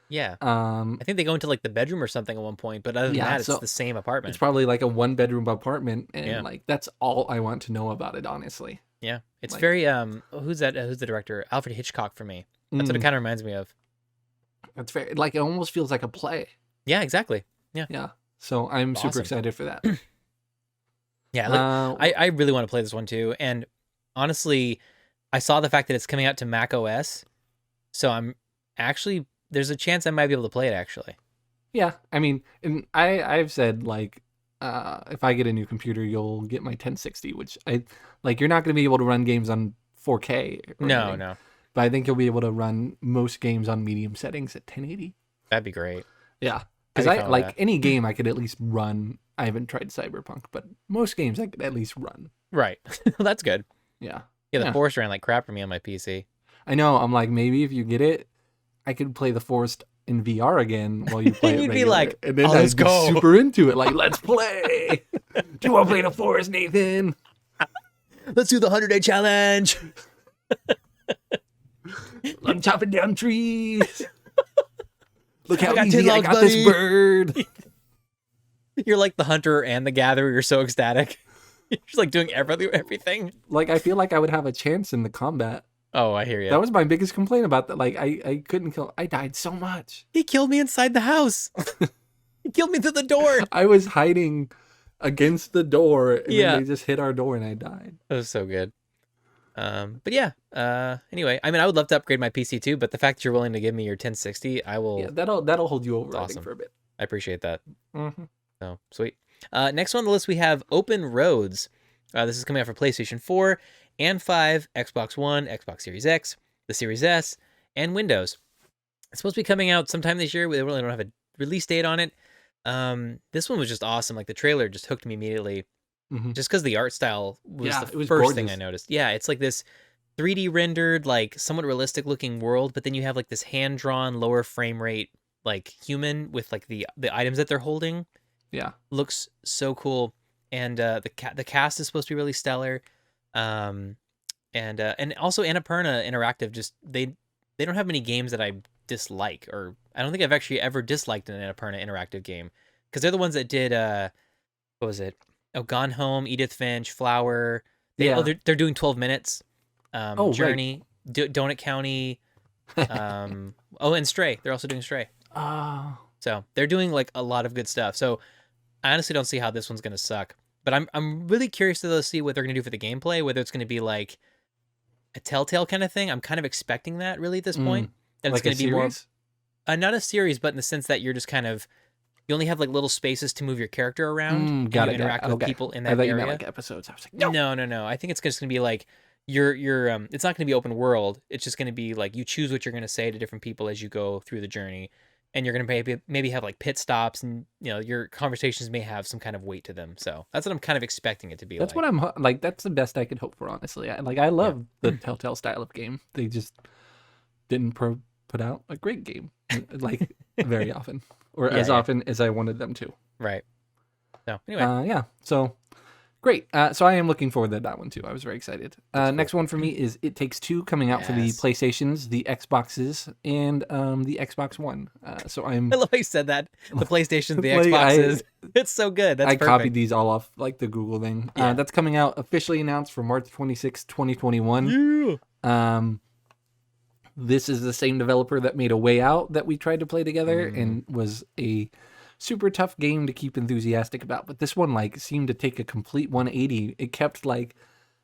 Yeah. Um, I think they go into like the bedroom or something at one point, but other than Yeah, that, it's so the same apartment. it's probably like a 1-bedroom apartment, and Yeah. like that's all I want to know about it, honestly. Yeah. It's Like- very who's that? Who's the director? Alfred Hitchcock for me. That's what it kind of reminds me of. That's very like it almost feels like a play. Yeah. Exactly. Yeah. So I'm super Awesome. excited for that. Yeah. Like, Uh, I really want to play this one too. And honestly, I saw the fact that it's coming out to Mac OS, so I'm actually there's a chance I might be able to play it actually. Yeah, I mean, and I've said like if I get a new computer, you'll get my 1060, which I like. You're not going to be able to run games on 4K or anything, No. but I think you'll be able to run most games on medium settings at 1080. That'd be great. Yeah, I'd because be I fine with like that. any game I could at least run. I haven't tried Cyberpunk, but most games I could at least run. Right. Well, that's good. Yeah. Yeah, the Yeah. Forest ran like crap for me on my PC. I know. I'm like, maybe if you get it, I could play The Forest in VR again while you play And it you'd be regular. like, and then "Oh, let's I'd be go." super into it. Like, let's play. Do you want to play The Forest, Nathan? Let's do the 100-day challenge. I'm chopping down trees. Look I how got 10 easy I logs, got buddy. this bird. You're like the hunter and the gatherer. You're so ecstatic. You're just like doing everything. Like, I feel like I would have a chance in the combat. Oh, I hear you. That was my biggest complaint about that. Like, I couldn't kill. I died so much. He killed me inside the house. He killed me through the door. I was hiding against the door, and Yeah. then they just hit our door, and I died. That was so good. But yeah. Anyway, I mean, I would love to upgrade my PC too, but the fact that you're willing to give me your 1060, I will. Yeah, that'll hold you over, I think, Awesome. for a bit. I appreciate that. Mm-hmm. So sweet. Next one on the list we have Open Roads. This is coming out for PlayStation 4 and 5, Xbox One, Xbox Series X, the Series S, and Windows. It's supposed to be coming out sometime this year. They really don't have a release date on it. This one was just awesome. Like the trailer just hooked me immediately, just because the art style was Yeah, the it was first thing I gorgeous. noticed. Yeah, it's like this 3D rendered, like somewhat realistic looking world, but then you have like this hand drawn, lower frame rate, like human with like the items that they're holding. Yeah. Looks so cool, and the cast is supposed to be really stellar, and also Annapurna Interactive. Just they don't have many games that I dislike, or I don't think I've actually ever disliked an Annapurna Interactive game, because they're the ones that did what was it? Oh, Gone Home, Edith Finch, Flower. Yeah. They're doing 12 Minutes, Oh, right. Journey, Donut County, and Stray. They're also doing Stray. So they're doing like a lot of good stuff. So I honestly don't see how this one's gonna suck. But I'm really curious to see what they're gonna do for the gameplay. Whether it's gonna be like a Telltale kind of thing. I'm kind of expecting that really at this point. That like it's gonna a be more series? not a series, but in the sense that you're just kind of you only have like little spaces to move your character around and Got you it. interact with Okay. people in I that thought you area. meant like episodes. I was like, no. No. I think it's just gonna be like you're it's not gonna be open world. It's just gonna be like you choose what you're gonna say to different people as you go through the journey. And you're gonna maybe have like pit stops, and your conversations may have some kind of weight to them. So that's what I'm kind of expecting it to be. That's like. what I'm like. That's the best I could hope for, honestly. I love the Telltale style of game. They just didn't put out a great game, like very often, or as often as I wanted them to. Right. So anyway, Yeah. So great. So I am looking forward to that one too. I was very excited. Next one for me is It Takes Two, coming out for the Yes. PlayStations, the Xboxes, and the Xbox One. So I love how you said that. The PlayStation, the Like, Xboxes. It's so good. That's I perfect. copied these all off like the Google thing. Yeah. That's coming out officially announced for March 26, 2021. Yeah. This is the same developer that made A Way Out that we tried to play together and was a super tough game to keep enthusiastic about. But this one like seemed to take a complete 180. It kept like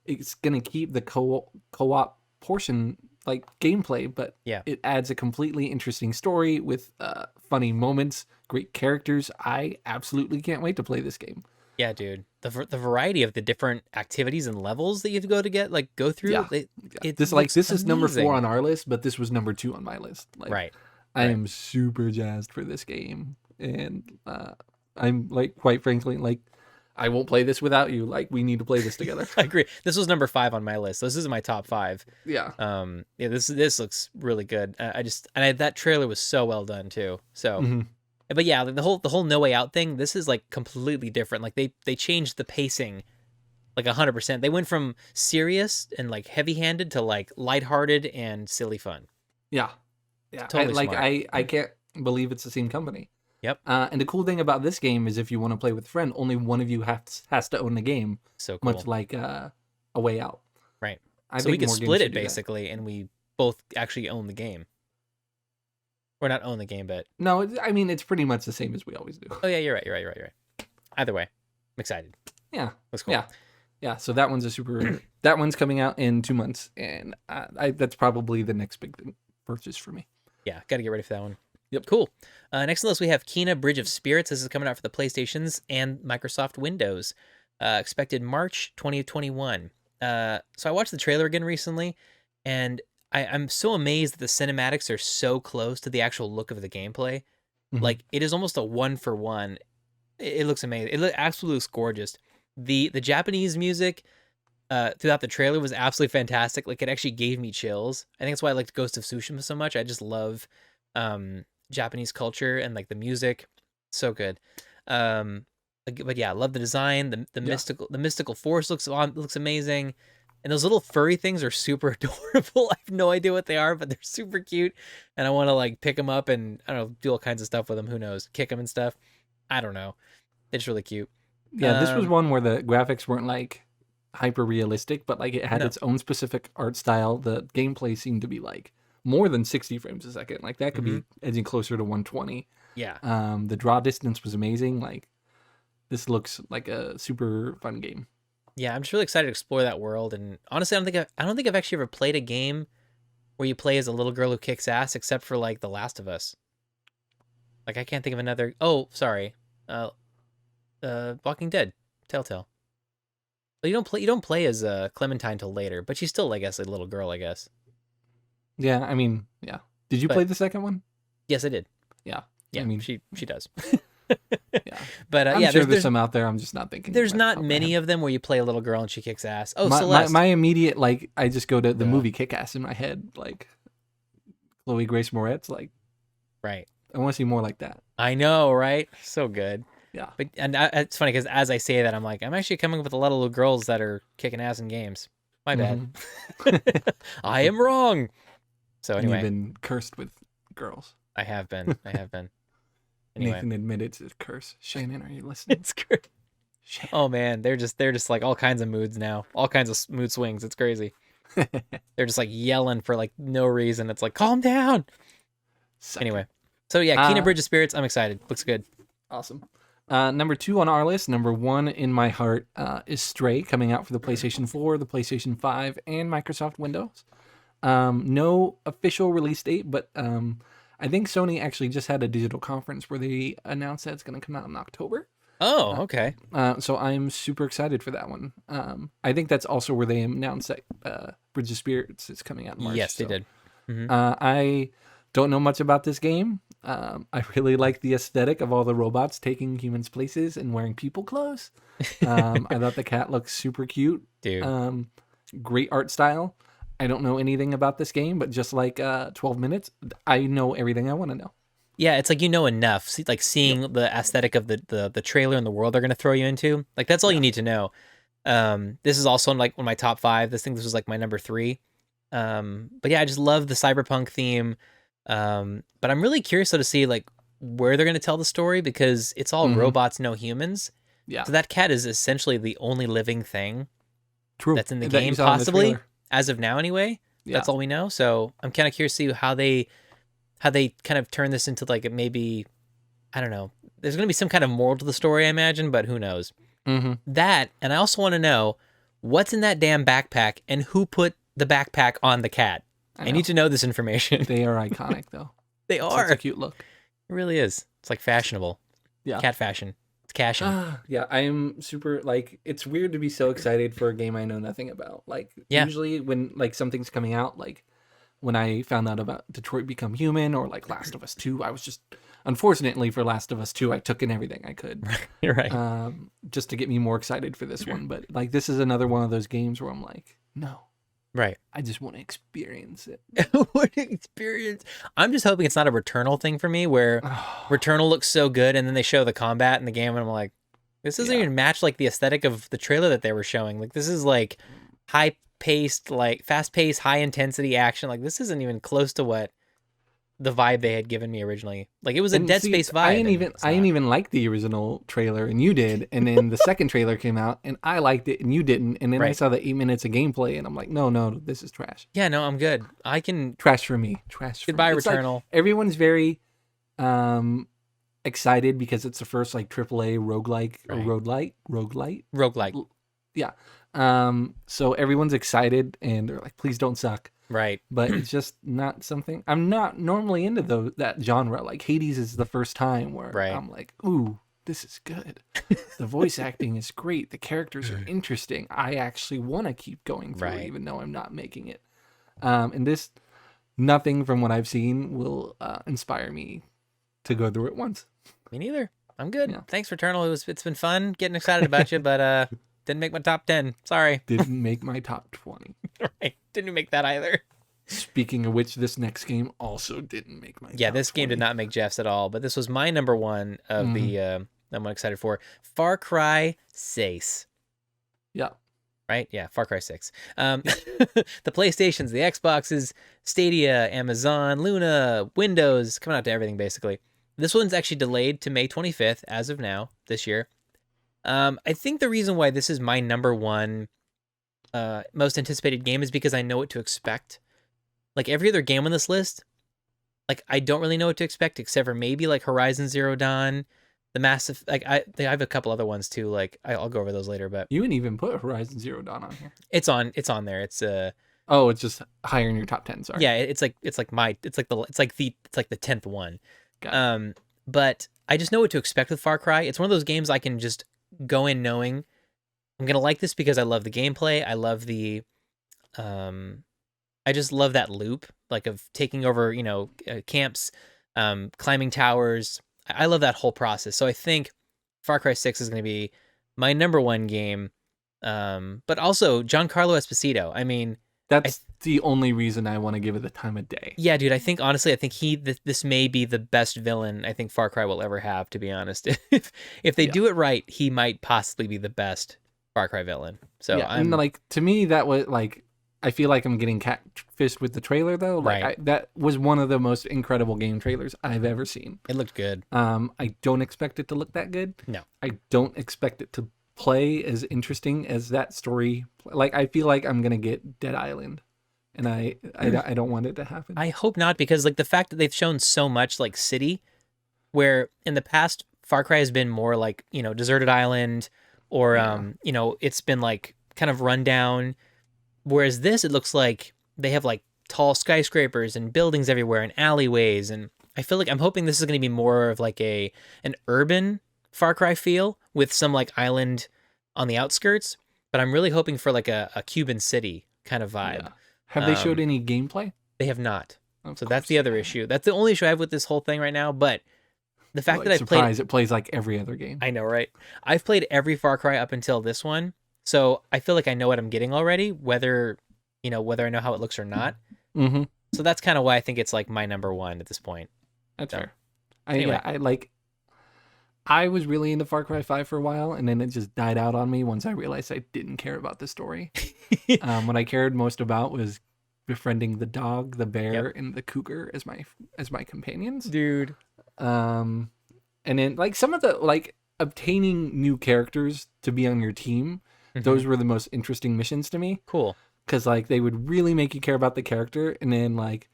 it's gonna keep the co-op portion like gameplay, but Yeah. it adds a completely interesting story with funny moments, great characters. I absolutely can't wait to play this game. Yeah, dude. The variety of the different activities and levels that you have to go through. Yeah. It This looks is number 4 amazing. on our list, but this was number 2 on my list. Like, Right. I am super jazzed for this game, and I'm like, quite frankly, like, I won't play this without you. Like, we need to play this together. I agree. This was number 5 on my list. This is my top 5. Yeah. Yeah, this looks really good. That trailer was so well done too. So, but yeah, the whole No Way Out thing. This is like completely different. Like they changed the pacing, like 100%. They went from serious and like heavy-handed to like lighthearted and silly fun. Yeah. Yeah. Totally smart. I can't believe it's the same company. Yep. And the cool thing about this game is if you want to play with a friend, only one of you has to own the game, So cool. much like A Way Out. Right. I So think we could more games split should it do that. basically, and we both actually own the game. Or not own the game, but No, I mean, it's pretty much the same as we always do. oh yeah, you're right. Either way, I'm excited. Yeah. That's cool. Yeah. Yeah. So that one's that one's coming out in 2 months. And that's probably the next big purchase for me. Yeah, got to get ready for that one. Yep. Cool. Next on the list, we have Kena Bridge of Spirits. This is coming out for the PlayStations and Microsoft Windows. Expected March 2021. So I watched the trailer again recently, and I'm so amazed that the cinematics are so close to the actual look of the gameplay. Mhm. Like, it is almost a one for one. It looks amazing. Absolutely looks gorgeous. The Japanese music throughout the trailer was absolutely fantastic. Like, it actually gave me chills. I think that's why I liked Ghost of Tsushima so much. I just love Japanese culture and like the music. So good. But yeah, I love the design. The Yeah. mystical force looks amazing. And those little furry things are super adorable. I have no idea what they are, but they're super cute. And I want to like pick them up and I don't know, do all kinds of stuff with them. Who knows? Kick them and stuff. I don't know. It's really cute. Yeah, this was one where the graphics weren't like hyper realistic, but like it had No. its own specific art style. The gameplay seemed to be like more than 60 frames a second. Like that could Mm-hmm. be edging closer to 120. Yeah. The draw distance was amazing. Like this looks like a super fun game. Yeah, I'm just really excited to explore that world. And honestly, I don't think I've actually ever played a game where you play as a little girl who kicks ass, except for like The Last of Us. Like I can't think of another. Oh, sorry. Walking Dead, Telltale. Well, you don't play as Clementine till later, but she's still, I guess, a little girl, I guess. Yeah, I mean, yeah. Did you But play the second one? yes, I did. Yeah. Yeah, I mean, she does. yeah. But I'm yeah, sure there's some out there. I'm just not thinking. there's right not off my many head. of them where you play a little girl and she kicks ass. Oh, My, Celeste. my immediate like I just go to the Duh. movie Kick Ass in my head, like Chloe Grace Moretz. Like Right. I want to see more like that. I know, right? So good. Yeah. But it's funny because as I say that, I'm like, I'm actually coming up with a lot of little girls that are kicking ass in games. My bad. I am wrong. So And you've anyway, been cursed with girls. I have been. Anyway, Nathan admitted it's a curse. Shannon, are you listening? it's great. Shannon. Oh man, they're just like all kinds of moods now, all kinds of mood swings. It's crazy. They're just like yelling for like no reason. It's like calm down. Suck Anyway, it. so yeah, Kena Bridge of Spirits. I'm excited. Looks good. Awesome. Number 2 on our list, number 1 in my heart, is Stray, coming out for the PlayStation 4, the PlayStation 5, and Microsoft Windows. No official release date, but I think Sony actually just had a digital conference where they announced that it's going to come out in October. Oh, okay. So I'm super excited for that one. I think that's also where they announced that Bridge of Spirits is coming out in March. Yes, they so. did. Mm-hmm. I don't know much about this game. I really like the aesthetic of all the robots taking humans' places and wearing people clothes. I thought the cat looks super cute. Dude. Great art style. I don't know anything about this game, but just like 12 minutes, I know everything I want to know. Yeah, it's like you know enough. Like seeing the aesthetic of the trailer and the world they're gonna throw you into. Like that's all you need to know. This is also like one of my top 5. This was like my number 3. But yeah, I just love the cyberpunk theme. But I'm really curious though to see like where they're gonna tell the story because it's all robots, no humans. Yeah. So that cat is essentially the only living thing True. that's in the That you game, saw in the possibly trailer. as of now, anyway. Yeah. That's all we know. So I'm kind of curious to see how they kind of turn this into like maybe, I don't know. There's gonna be some kind of moral to the story, I imagine, but who knows? That, and I also want to know what's in that damn backpack and who put the backpack on the cat. I need to know this information. They are iconic, though. They are. Such a cute look. It really is. It's like fashionable. Yeah. Cat fashion. It's cashing. Yeah, I am super, like, it's weird to be so excited for a game I know nothing about. Like, usually when, like, something's coming out, like, when I found out about Detroit Become Human or, like, Last of Us 2, I was just, unfortunately for Last of Us 2, I took in everything I could. You're right. Just to get me more excited for this one. But, like, this is another one of those games where I'm like, no. Right. I just want to experience it. What an experience. I'm just hoping it's not a Returnal thing for me where Returnal looks so good and then they show the combat in the game and I'm like, this doesn't even match like the aesthetic of the trailer that they were showing. Like this is like high paced, like fast paced, high intensity action. Like this isn't even close to what the vibe they had given me originally. Like it was a Dead Space vibe. I didn't even like the original trailer, and you did. And then the second trailer came out, and I liked it, and you didn't. And then I saw the 8 minutes of gameplay, and I'm like, no, this is trash. Yeah, no, I'm good. I can trash for me. Trash. Goodbye, for me. Returnal. Like, everyone's very excited because it's the first like AAA roguelike or roguelite. Yeah. So everyone's excited and they're like, please don't suck. Right. But it's just not something I'm not normally into that genre. Like Hades is the first time where Right. I'm like, ooh, this is good. The voice acting is great. The characters are interesting. I actually want to keep going through it, Right. even though I'm not making it. And this, nothing from what I've seen will inspire me to go through it once. Me neither. I'm good. Yeah. Thanks, Returnal. It's been fun getting excited about you, but didn't make my top 10. Sorry. Didn't make my top 20. Right. Didn't make that either. Speaking of which, this next game also didn't make my Yeah, top this game 20. did not make Jeff's at all, but this was my number one of the I'm excited for. Far Cry 6. Yeah. Right? Yeah, Far Cry 6. The PlayStations, the Xboxes, Stadia, Amazon, Luna, Windows, coming out to everything basically. This one's actually delayed to May 25th as of now, this year. I think the reason why this is my number one most anticipated game is because I know what to expect. Like every other game on this list, like I don't really know what to expect except for maybe like Horizon Zero Dawn, the massive like I have a couple other ones too. Like I'll go over those later, but You didn't even put Horizon Zero Dawn on here. it's on there. It's Oh, it's just higher in your top 10. Sorry. yeah, it's like the 10th one. Got But I just know what to expect with Far Cry. It's one of those games I can just go in knowing I'm gonna like this because I love the gameplay. I love the I just love that loop, like of taking over, camps, climbing towers. I love that whole process. So I think Far Cry 6 is going to be my number one game. But also Giancarlo Esposito. I mean, That's the only reason I want to give it the time of day. yeah, dude. I think honestly, I think this may be the best villain I think Far Cry will ever have. To be honest, if they do it right, he might possibly be the best Far Cry villain. So yeah, and like to me, that was like I feel like I'm getting catfished with the trailer though. Like Right. that was one of the most incredible game trailers I've ever seen. It looked good. I don't expect it to look that good. No. I don't expect it to play as interesting as that story. Like I feel like I'm gonna get Dead Island, and I don't want it to happen. I hope not, because like the fact that they've shown so much like city, where in the past Far Cry has been more like deserted island, or it's been like kind of run down. Whereas this, it looks like they have like tall skyscrapers and buildings everywhere and alleyways, and I feel like I'm hoping this is going to be more of like an urban Far Cry feel with some like island on the outskirts. But I'm really hoping for like a Cuban city kind of vibe. Yeah. Have they showed any gameplay? They have not. Of So that's course the other they issue. That's the only issue I have with this whole thing right now. But the fact Like, that I've played, surprise, it plays like every other game. I know, right? I've played every Far Cry up until this one, so I feel like I know what I'm getting already, whether I know how it looks or not. Mm-hmm. So that's kind of why I think it's like my number one at this point. That's So, fair. anyway. I was really into Far Cry 5 for a while, and then it just died out on me once I realized I didn't care about the story. What I cared most about was befriending the dog, the bear, and the cougar as my companions. Dude. And then like some of the like obtaining new characters to be on your team, those were the most interesting missions to me. Cool. Because like they would really make you care about the character, and then like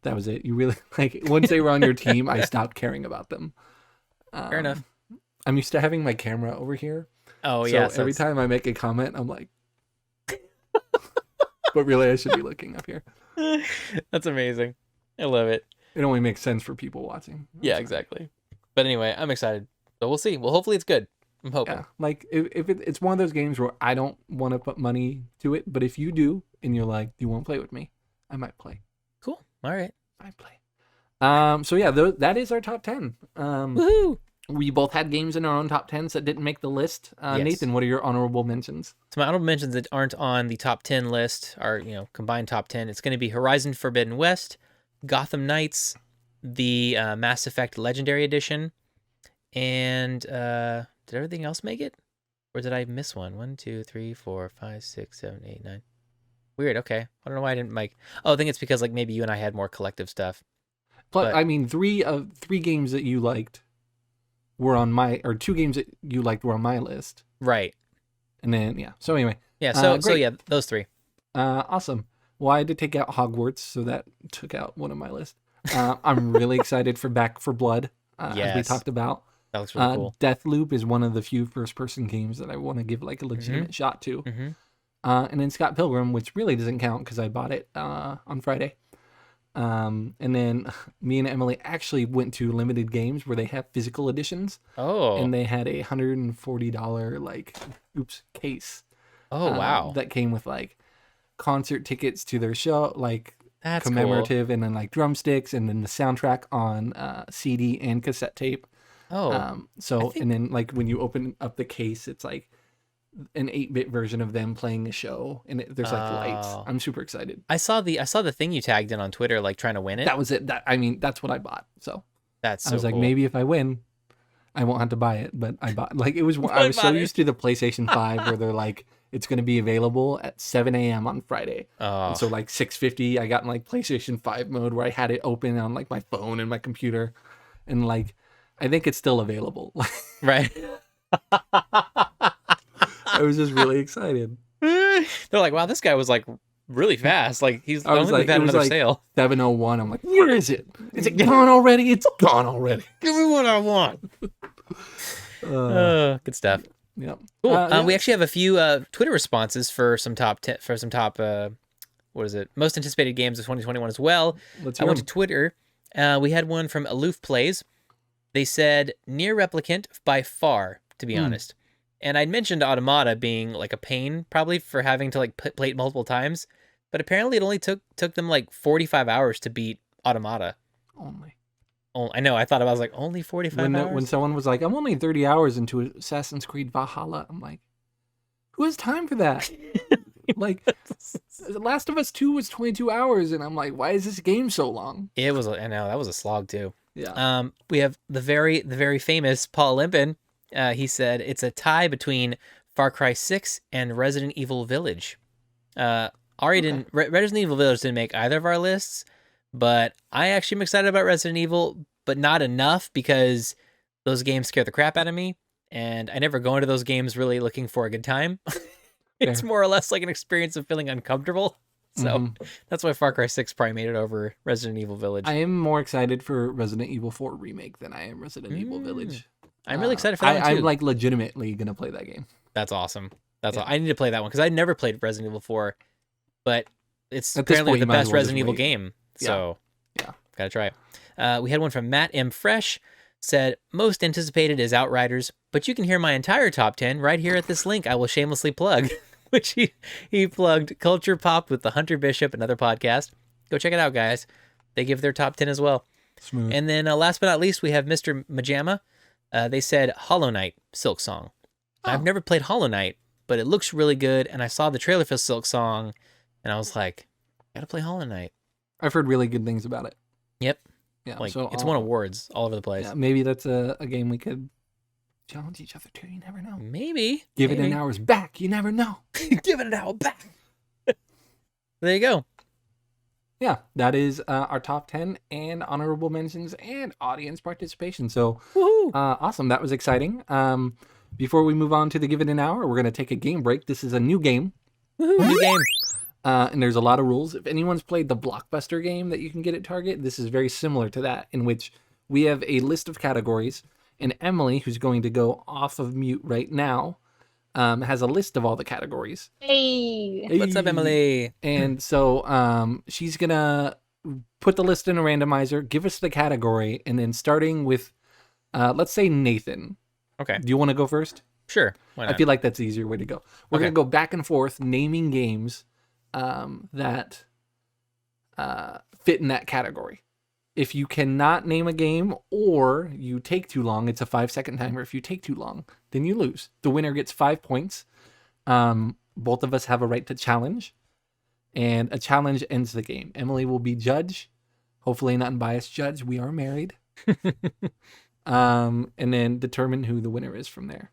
that was it. You really like once they were on your team, I stopped caring about them. Fair enough. I'm used to having my camera over here. Oh, So yeah. every time I make a comment, I'm like, but really I should be looking up here. That's amazing. I love it. It only makes sense for people watching. Yeah, exactly. But anyway, I'm excited. So we'll see. Well, hopefully it's good. I'm hoping. Yeah, like if it's one of those games where I don't want to put money to it, but if you do and you're like, do you want to play with me? I might play. Cool. All right. I play. So yeah, that is our top 10. Woohoo! We both had games in our own top 10s that didn't make the list. Yes. Nathan, what are your honorable mentions? So my honorable mentions that aren't on the top 10 list are, combined top 10. It's going to be Horizon Forbidden West, Gotham Knights, the Mass Effect Legendary Edition, and did everything else make it? Or did I miss one? 1, 2, 3, 4, 5, 6, 7, 8, 9. Weird. Okay. I don't know why I didn't make. Oh, I think it's because like maybe you and I had more collective stuff. But I mean, three games that you liked were on my, or two games that you liked were on my list. Right. And then yeah. So anyway. Yeah. So yeah, those three. Awesome. Well, I had to take out Hogwarts, so that took out one of my list. I'm really excited for Back for Blood, as we Yes. talked about. That looks really cool. Deathloop is one of the few first-person games that I want to give like a legitimate shot to. And then Scott Pilgrim, which really doesn't count because I bought it on Friday. And then me and Emily actually went to Limited Games where they have physical editions. Oh. And they had a $140 like case. Oh, wow. That came with like concert tickets to their show, like That's commemorative, cool. and then like drumsticks, and then the soundtrack on CD and cassette tape. Oh. And then like when you open up the case, it's like an 8-bit version of them playing a show, and there's like lights. I'm super excited. I saw the thing you tagged in on Twitter, like trying to win it. That was it. That's what I bought. So that's so I was like, cool. maybe if I win, I won't have to buy it. But I bought like it was. I was so used to the PlayStation 5 where they're like, it's going to be available at 7 a.m. on Friday. And so like 6:50, I got in like PlayStation 5 mode where I had it open on like my phone and my computer, and like I think it's still available. Right. I was just really excited. They're like, wow, this guy was like really fast. Like I don't think we've had another sale. 7:01. I'm like, where is it? Is it gone already? It's gone already. Give me what I want. Good stuff. Yep. Cool. We actually have a few Twitter responses for some top what is it? Most anticipated games of 2021 as well. I went to Twitter. We had one from Aloof Plays. They said Near Replicant by far, to be honest. And I'd mentioned Automata being like a pain probably for having to like play it multiple times, but apparently it only took them like 45 hours to beat Automata. Only. Oh, I know. I thought I was like only 45 hours. When someone was like, I'm only 30 hours into Assassin's Creed Valhalla, I'm like, who has time for that? Like, The Last of Us 2 was 22 hours, and I'm like, why is this game so long? It was. I know that was a slog too. Yeah. We have the very famous Paul Limpin. He said it's a tie between Far Cry 6 and Resident Evil Village. Resident Evil Village didn't make either of our lists, but I actually am excited about Resident Evil, but not enough because those games scare the crap out of me, and I never go into those games really looking for a good time. It's more or less like an experience of feeling uncomfortable. So that's why Far Cry 6 probably made it over Resident Evil Village. I am more excited for Resident Evil 4 Remake than I am Resident Evil Village. I'm really excited for that one too. I'm like legitimately going to play that game. That's awesome. I need to play that one because I never played Resident Evil 4, but it's apparently the best Resident Evil game. So gotta try it. We had one from Matt M. Fresh. Said, most anticipated is Outriders, but you can hear my entire top 10 right here at this link I will shamelessly plug, which he plugged Culture Pop with the Hunter Bishop, another podcast. Go check it out, guys. They give their top 10 as well. Smooth. And then last but not least, we have Mr. Majama. They said Hollow Knight, Silk Song. I've never played Hollow Knight, but it looks really good, and I saw the trailer for Silk Song, and I was like, gotta play Hollow Knight. I've heard really good things about it. Yep. Yeah, like it's won awards all over the place. Yeah, maybe that's a game we could challenge each other to. You never know. Maybe. Give it an hour's back. You never know. Give it an hour back. There you go. Yeah, that is our top 10 and honorable mentions and audience participation. So awesome. That was exciting. Before we move on to the Give It an Hour, we're going to take a game break. This is a new game. New game. And there's a lot of rules. If anyone's played the Blockbuster game that you can get at Target, this is very similar to that, in which we have a list of categories, and Emily, who's going to go off of mute right now, has a list of all the categories. Hey. What's up, Emily? And so she's going to put the list in a randomizer, give us the category, and then starting with, let's say Nathan. Okay. Do you want to go first? Sure. Why not? I feel like that's the easier way to go. We're going to go back and forth naming games that fit in that category. If you cannot name a game or you take too long, it's a 5-second timer. If you take too long, then you lose. The winner gets 5 points. Both of us have a right to challenge, and a challenge ends the game. Emily will be judge, hopefully not unbiased judge. We are married. And then determine who the winner is from there.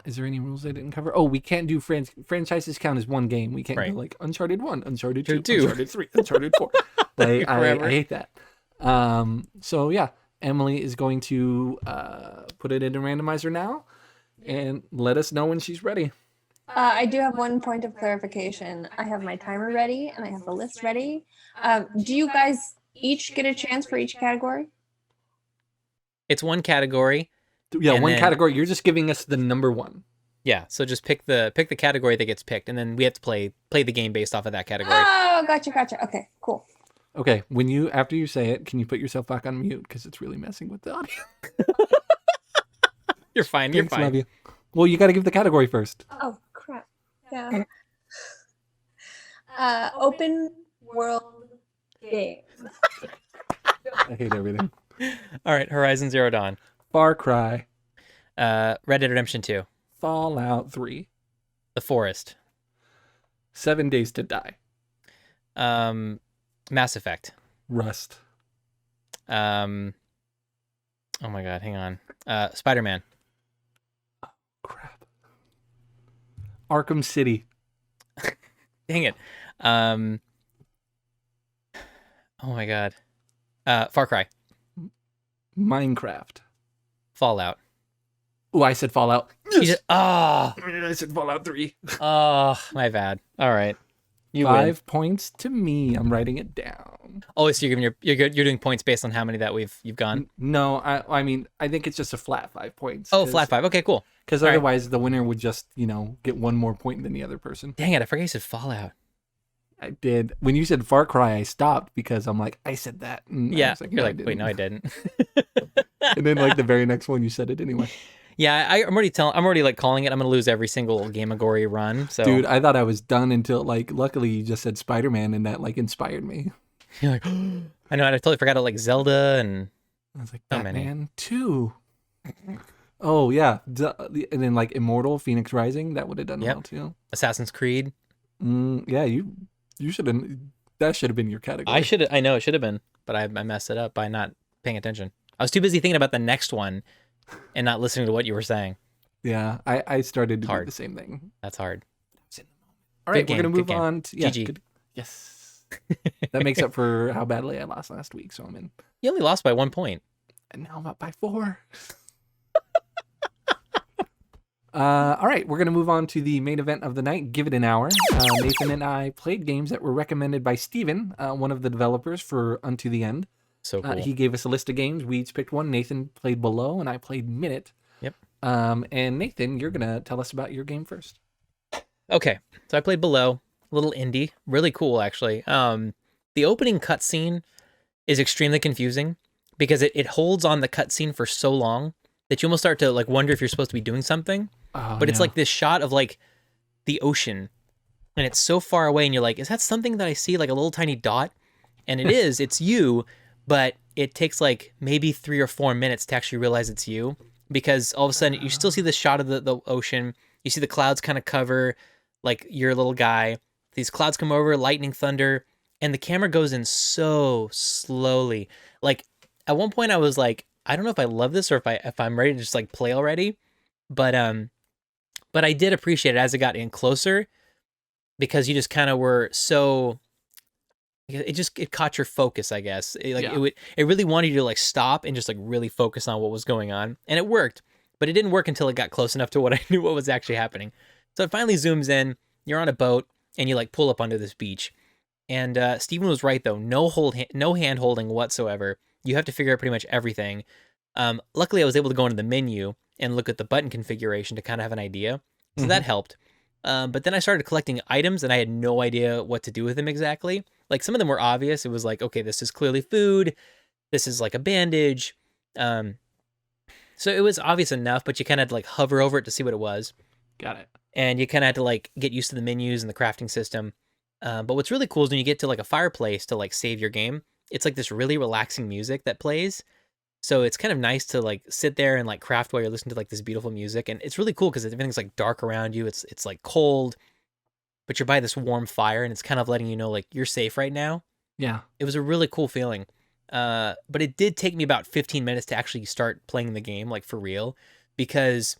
Is there any rules I didn't cover? Oh, we can't do franchises count as one game. We can't go like Uncharted 1, Uncharted 2, Uncharted 3, Uncharted 4. I hate that. So yeah, Emily is going to put it in a randomizer now and let us know when she's ready. I do have one point of clarification. I have my timer ready and I have the list ready. Do you guys each get a chance for each category? It's one category. Yeah, And one then- category. You're just giving us the number one. Yeah, so just pick the category that gets picked, and then we have to play the game based off of that category. Oh, gotcha. Okay, cool. Okay, after you say it, can you put yourself back on mute because it's really messing with the audio? You're fine. Thanks, love you. Well, you got to give the category first. Oh, crap. Yeah. Open world game. I hate everything. All right, Horizon Zero Dawn, Far Cry, Red Dead Redemption 2, Fallout 3, The Forest, 7 Days to Die, Mass Effect. Rust, Oh my God, hang on. Spider-Man. crap, Arkham City, Dang it. Oh my God. Far Cry. Minecraft. Fallout. Oh, I said Fallout. You just, I said Fallout 3. My bad. All right. You 5 points to me. I'm writing it down. Oh, so you're giving you're doing points based on how many that you've gone. No, I mean, I think it's just a flat 5 points. Oh, flat 5. Okay, cool. Because All right. otherwise the winner would just, get 1 more point than the other person. Dang it, I forgot you said Fallout. I did. When you said Far Cry, I stopped because I'm like, I said that. And I Yeah, was like, you're "No, I like, wait, didn't." no, I didn't. And then like the very next one, you said it anyway. Yeah, I'm already like calling it. I'm gonna lose every single Gamegory run. So, Dude, I thought I was done until like, luckily you just said Spider-Man and that like inspired me. you're like, I know, I totally forgot about like Zelda and I was like, So many. Batman 2. Oh yeah, and then like Immortal, Phoenix Rising, that would have done Yep. well too. Assassin's Creed. Yeah, you should have. That should have been your category. I know it should have been, but I messed it up by not paying attention. I was too busy thinking about the next one and not listening to what you were saying. Yeah, I started to do Hard. the same thing. That's hard. All right, Good we're gonna game, move good game. on. Yeah, GG. good. Yes, that makes up for how badly I lost last week. So I'm in, You only lost by 1 point. and now I'm up by 4. All right, we're gonna move on to the main event of the night. Give it an hour. Nathan and I played games that were recommended by Steven, one of the developers for Unto the End. So cool. He gave us a list of games. We each picked one. Nathan played Below, and I played Minute. Yep. And Nathan, you're gonna tell us about your game first. Okay, so I played Below, a little indie, really cool actually. The opening cutscene is extremely confusing because it holds on the cutscene for so long that you almost start to like wonder if you're supposed to be doing something. Oh, But it's yeah. like this shot of like the ocean, and it's so far away, and you're like, is that something that I see, like a little tiny dot? And it is, it's you, but it takes like maybe 3 or 4 minutes to actually realize it's you, because all of a sudden you still see the shot of the ocean. You see the clouds kind of cover like your little guy. These clouds come over, lightning, thunder, and the camera goes in so slowly. Like at one point I was like, I don't know if I love this or if I'm ready to just like play already. But I did appreciate it as it got in closer, because you just kind of were so, it caught your focus, I guess. It really wanted you to like stop and just like really focus on what was going on, and it worked. But it didn't work until it got close enough to what I knew what was actually happening. So it finally zooms in. You're on a boat and you like pull up onto this beach. And Steven was right though. No hand holding whatsoever. You have to figure out pretty much everything. Luckily, I was able to go into the menu and look at the button configuration to kind of have an idea. So that helped. But then I started collecting items and I had no idea what to do with them exactly. Like some of them were obvious. It was like, okay, this is clearly food. This is like a bandage. So it was obvious enough, but you kind of had to like hover over it to see what it was. Got it. And you kind of had to like get used to the menus and the crafting system. But what's really cool is when you get to like a fireplace to like save your game, it's like this really relaxing music that plays. So it's kind of nice to like sit there and like craft while you're listening to like this beautiful music. And it's really cool because everything's like dark around you. It's like cold, but you're by this warm fire and it's kind of letting you know like you're safe right now. Yeah. It was a really cool feeling. But it did take me about 15 minutes to actually start playing the game, like for real, because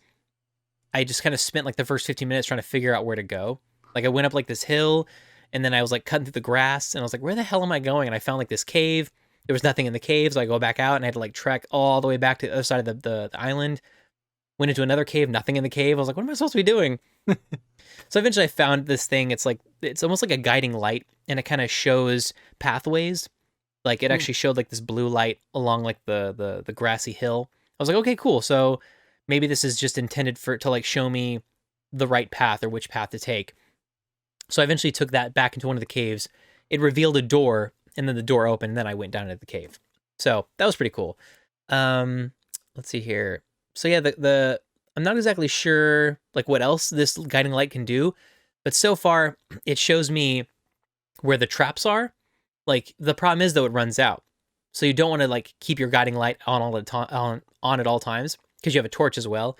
I just kind of spent like the first 15 minutes trying to figure out where to go. Like I went up like this hill and then I was like cutting through the grass and I was like, where the hell am I going? And I found like this cave. There was nothing in the cave, so I go back out and I had to like trek all the way back to the other side of the island. Went into another cave, nothing in the cave. I was like, what am I supposed to be doing? So eventually I found this thing. It's almost like a guiding light, and it kind of shows pathways. Like it actually showed like this blue light along like the grassy hill. I was like, okay, cool. So maybe this is just intended to like show me the right path or which path to take. So I eventually took that back into one of the caves. It revealed a door, and then the door opened, and then I went down into the cave. So that was pretty cool. Let's see here. So yeah, the I'm not exactly sure like what else this guiding light can do, but so far it shows me where the traps are. Like the problem is though it runs out. So you don't want to like keep your guiding light on all the time on at all times because you have a torch as well.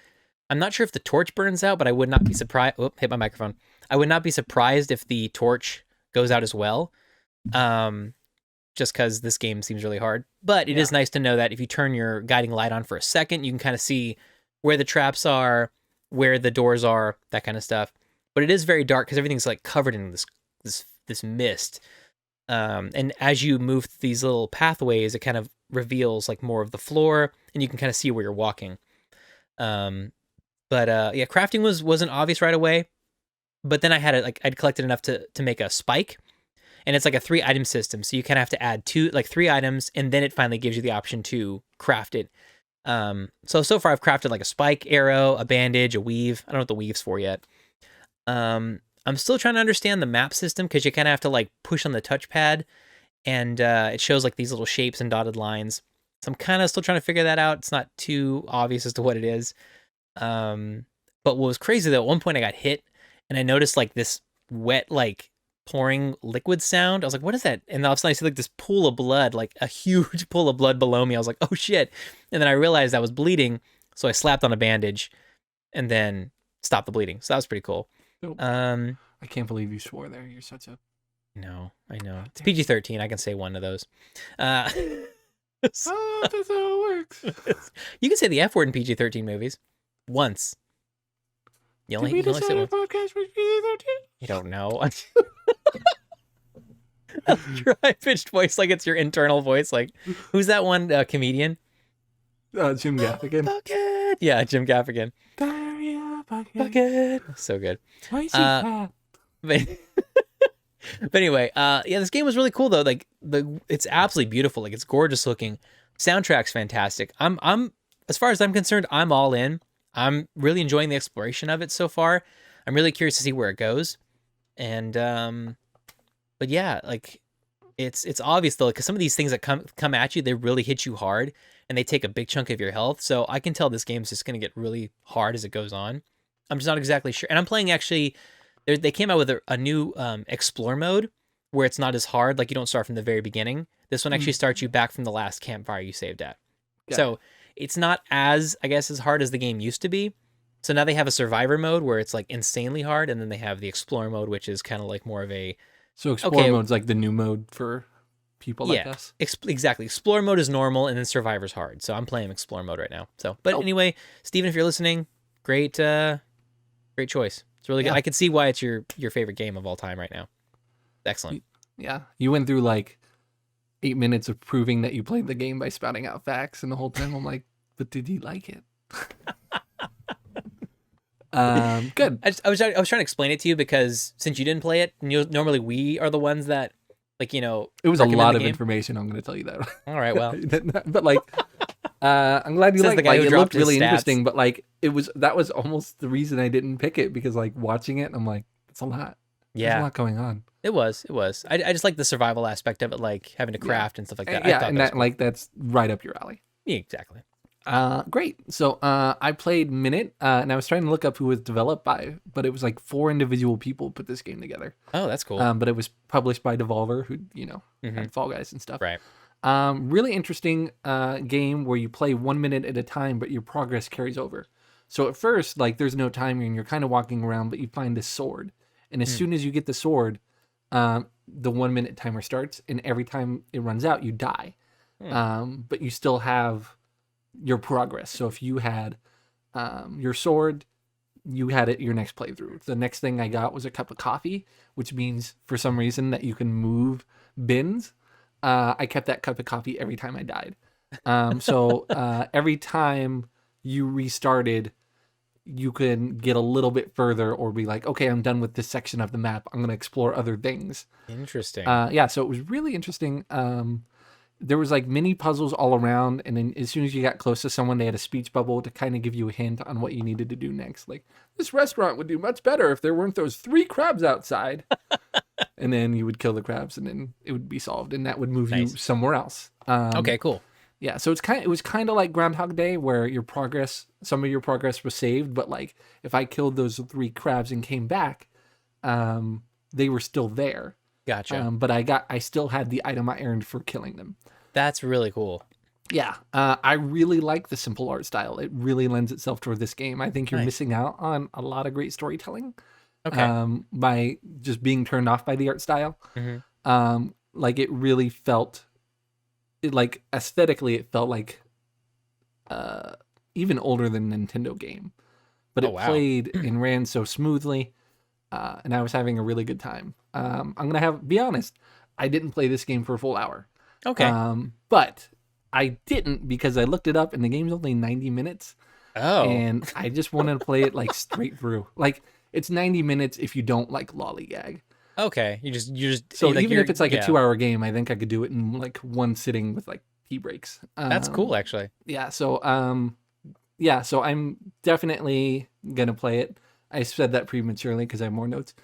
I'm not sure if the torch burns out, but I would not be surprised. Oh, hit my microphone. I would not be surprised if the torch goes out as well. Just because this game seems really hard. But it is nice to know that if you turn your guiding light on for a second, you can kind of see where the traps are, where the doors are, that kind of stuff. But it is very dark because everything's like covered in this mist. And as you move these little pathways, it kind of reveals like more of the floor, and you can kind of see where you're walking. But yeah, crafting wasn't obvious right away. But then I'd collected enough to make a spike, and it's like a 3-item system. So you kind of have to add 3 items, and then it finally gives you the option to craft it. So far I've crafted like a spike, arrow, a bandage, a weave. I don't know what the weave's for yet. I'm still trying to understand the map system because you kind of have to like push on the touchpad, and it shows like these little shapes and dotted lines. So I'm kind of still trying to figure that out. It's not too obvious as to what it is. But what was crazy though, at one point I got hit and I noticed like this wet, like pouring liquid sound. I was like, what is that? And all of a sudden I see like this pool of blood, like a huge pool of blood below me. I was like, oh shit. And then I realized I was bleeding. So I slapped on a bandage and then stopped the bleeding. So that was pretty cool. Nope. I can't believe you swore there. You're such a... No, I know. It's PG-13. I can say one of those. Oh, that's how it works. You can say the F word in PG-13 movies. Once. You only say once. Podcast with PG-13? You don't know. Your high-pitched voice like it's your internal voice. Like, who's that one comedian? Jim Gaffigan. Bucket. Yeah, Jim Gaffigan. Bucket. So good. Why is he fat? But anyway, yeah, this game was really cool though. Like it's absolutely beautiful. Like it's gorgeous looking. Soundtrack's fantastic. I'm as far as I'm concerned, I'm all in. I'm really enjoying the exploration of it so far. I'm really curious to see where it goes. And but yeah, like it's obvious though, because some of these things that come at you, they really hit you hard and they take a big chunk of your health. So I can tell this game's just gonna get really hard as it goes on. I'm just not exactly sure. And I'm playing actually. They came out with a new explore mode where it's not as hard. Like you don't start from the very beginning. This one actually starts you back from the last campfire you saved at. So it's not as, I guess, as hard as the game used to be. So now they have a survivor mode where it's like insanely hard. And then they have the explorer mode, which is kind of like more of a... So explorer mode's like the new mode for people like us? Exactly. Explorer mode is normal and then survivor's hard. So I'm playing explorer mode right now. So, but anyway, Steven, if you're listening, great choice. It's really good. I can see why it's your favorite game of all time right now. Excellent. Yeah. You went through like 8 minutes of proving that you played the game by spouting out facts, and the whole time I'm like, but did he like it? Good. I was trying to explain it to you because since you didn't play it, normally we are the ones that, like, you know, it was a lot of information. I'm going to tell you that. All right, well, but like, I'm glad you liked it. Like, it looked really stats. interesting, but like, that was almost the reason I didn't pick it, because like watching it, I'm like, it's a lot. Yeah, there's a lot going on. It was. I just like the survival aspect of it, like having to craft and stuff like that. Yeah, and that cool. Like that's right up your alley. Yeah, exactly. Great. So I played Minute, and I was trying to look up who was developed by, but it was like 4 individual people put this game together. Oh, that's cool. But it was published by Devolver, who had Fall Guys and stuff. Right. Really interesting game where you play 1 minute at a time, but your progress carries over. So at first, like, there's no timer and you're kind of walking around, but you find this sword. And as soon as you get the sword, the 1 minute timer starts, and every time it runs out, you die. But you still have your progress. So if you had your sword, you had it your next playthrough. The next thing I got was a cup of coffee, which means for some reason that you can move bins. I kept that cup of coffee every time I died. So every time you restarted, you can get a little bit further or be like, okay, I'm done with this section of the map. I'm going to explore other things. Interesting. Yeah, so it was really interesting. there was like mini puzzles all around, and then as soon as you got close to someone, they had a speech bubble to kind of give you a hint on what you needed to do next. Like, this restaurant would do much better if there weren't those 3 crabs outside. And then you would kill the crabs, and then it would be solved, and that would move you somewhere else. Okay, cool. Yeah, so it was kind of like Groundhog Day, where some of your progress was saved, but like if I killed those 3 crabs and came back, they were still there. Gotcha. But I still had the item I earned for killing them. That's really cool. Yeah, I really like the simple art style. It really lends itself toward this game. I think you're missing out on a lot of great storytelling. Okay. By just being turned off by the art style. Like it really felt, like aesthetically, it felt like even older than Nintendo game, but it played and ran so smoothly, and I was having a really good time. I'm gonna be honest, I didn't play this game for a full hour. Okay. But I didn't because I looked it up and the game's only 90 minutes. Oh. And I just wanted to play it like straight through. Like it's 90 minutes if you don't like lollygag. Okay. You just So like even if it's like a 2-hour game, I think I could do it in like one sitting with like tea breaks. That's cool, actually. Yeah. So so I'm definitely gonna play it. I said that prematurely because I have more notes.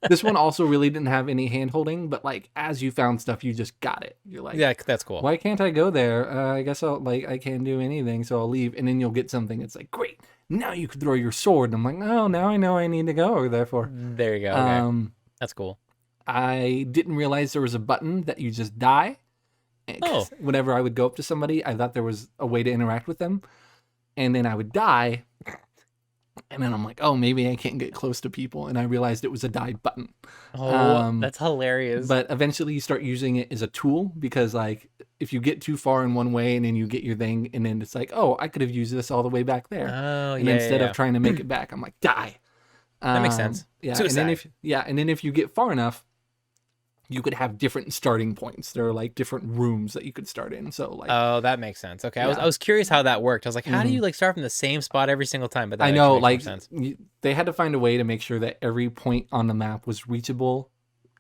This one also really didn't have any hand holding, but like as you found stuff, you just got it. You're like, yeah, that's cool. Why can't I go there? I guess I can't do anything, so I'll leave. And then you'll get something. It's like, great. Now you can throw your sword. And I'm like, oh, now I know I need to go over there for. There you go. Okay. That's cool. I didn't realize there was a button that you just die. Whenever I would go up to somebody, I thought there was a way to interact with them. And then I would die. And then I'm like, oh, maybe I can't get close to people. And I realized it was a die button. Oh, that's hilarious. But eventually you start using it as a tool because like if you get too far in one way and then you get your thing and then it's like, oh, I could have used this all the way back there. Oh, and instead of trying to make it back, I'm like, die. That makes sense. Yeah. Suicide. And then if you get far enough, you could have different starting points. There are like different rooms that you could start in. So like, oh, that makes sense. Okay, I was curious how that worked. I was like, how do you like start from the same spot every single time? But that I know, makes like, sense. They had to find a way to make sure that every point on the map was reachable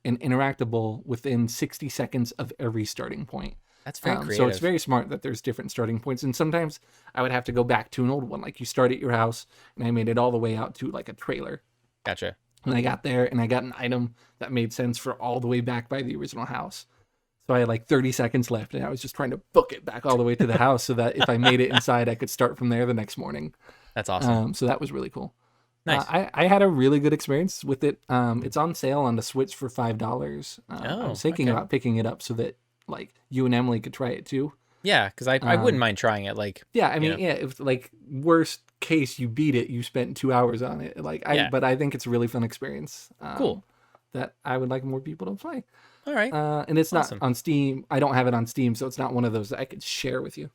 and interactable within 60 seconds of every starting point. That's very creative. So it's very smart that there's different starting points. And sometimes I would have to go back to an old one. Like you start at your house and I made it all the way out to like a trailer. Gotcha. And I got there and I got an item that made sense for all the way back by the original house. So I had like 30 seconds left and I was just trying to book it back all the way to the house so that if I made it inside, I could start from there the next morning. That's awesome. So that was really cool. Nice. I had a really good experience with it. It's on sale on the Switch for $5. I was thinking about picking it up so that like you and Emily could try it too. Yeah, because I wouldn't mind trying it. Like, yeah, I mean, if like worst case you beat it, you spent 2 hours on it. Like, but I think it's a really fun experience. Cool. That I would like more people to play. All right. And it's not on Steam. I don't have it on Steam, so it's not one of those that I could share with you.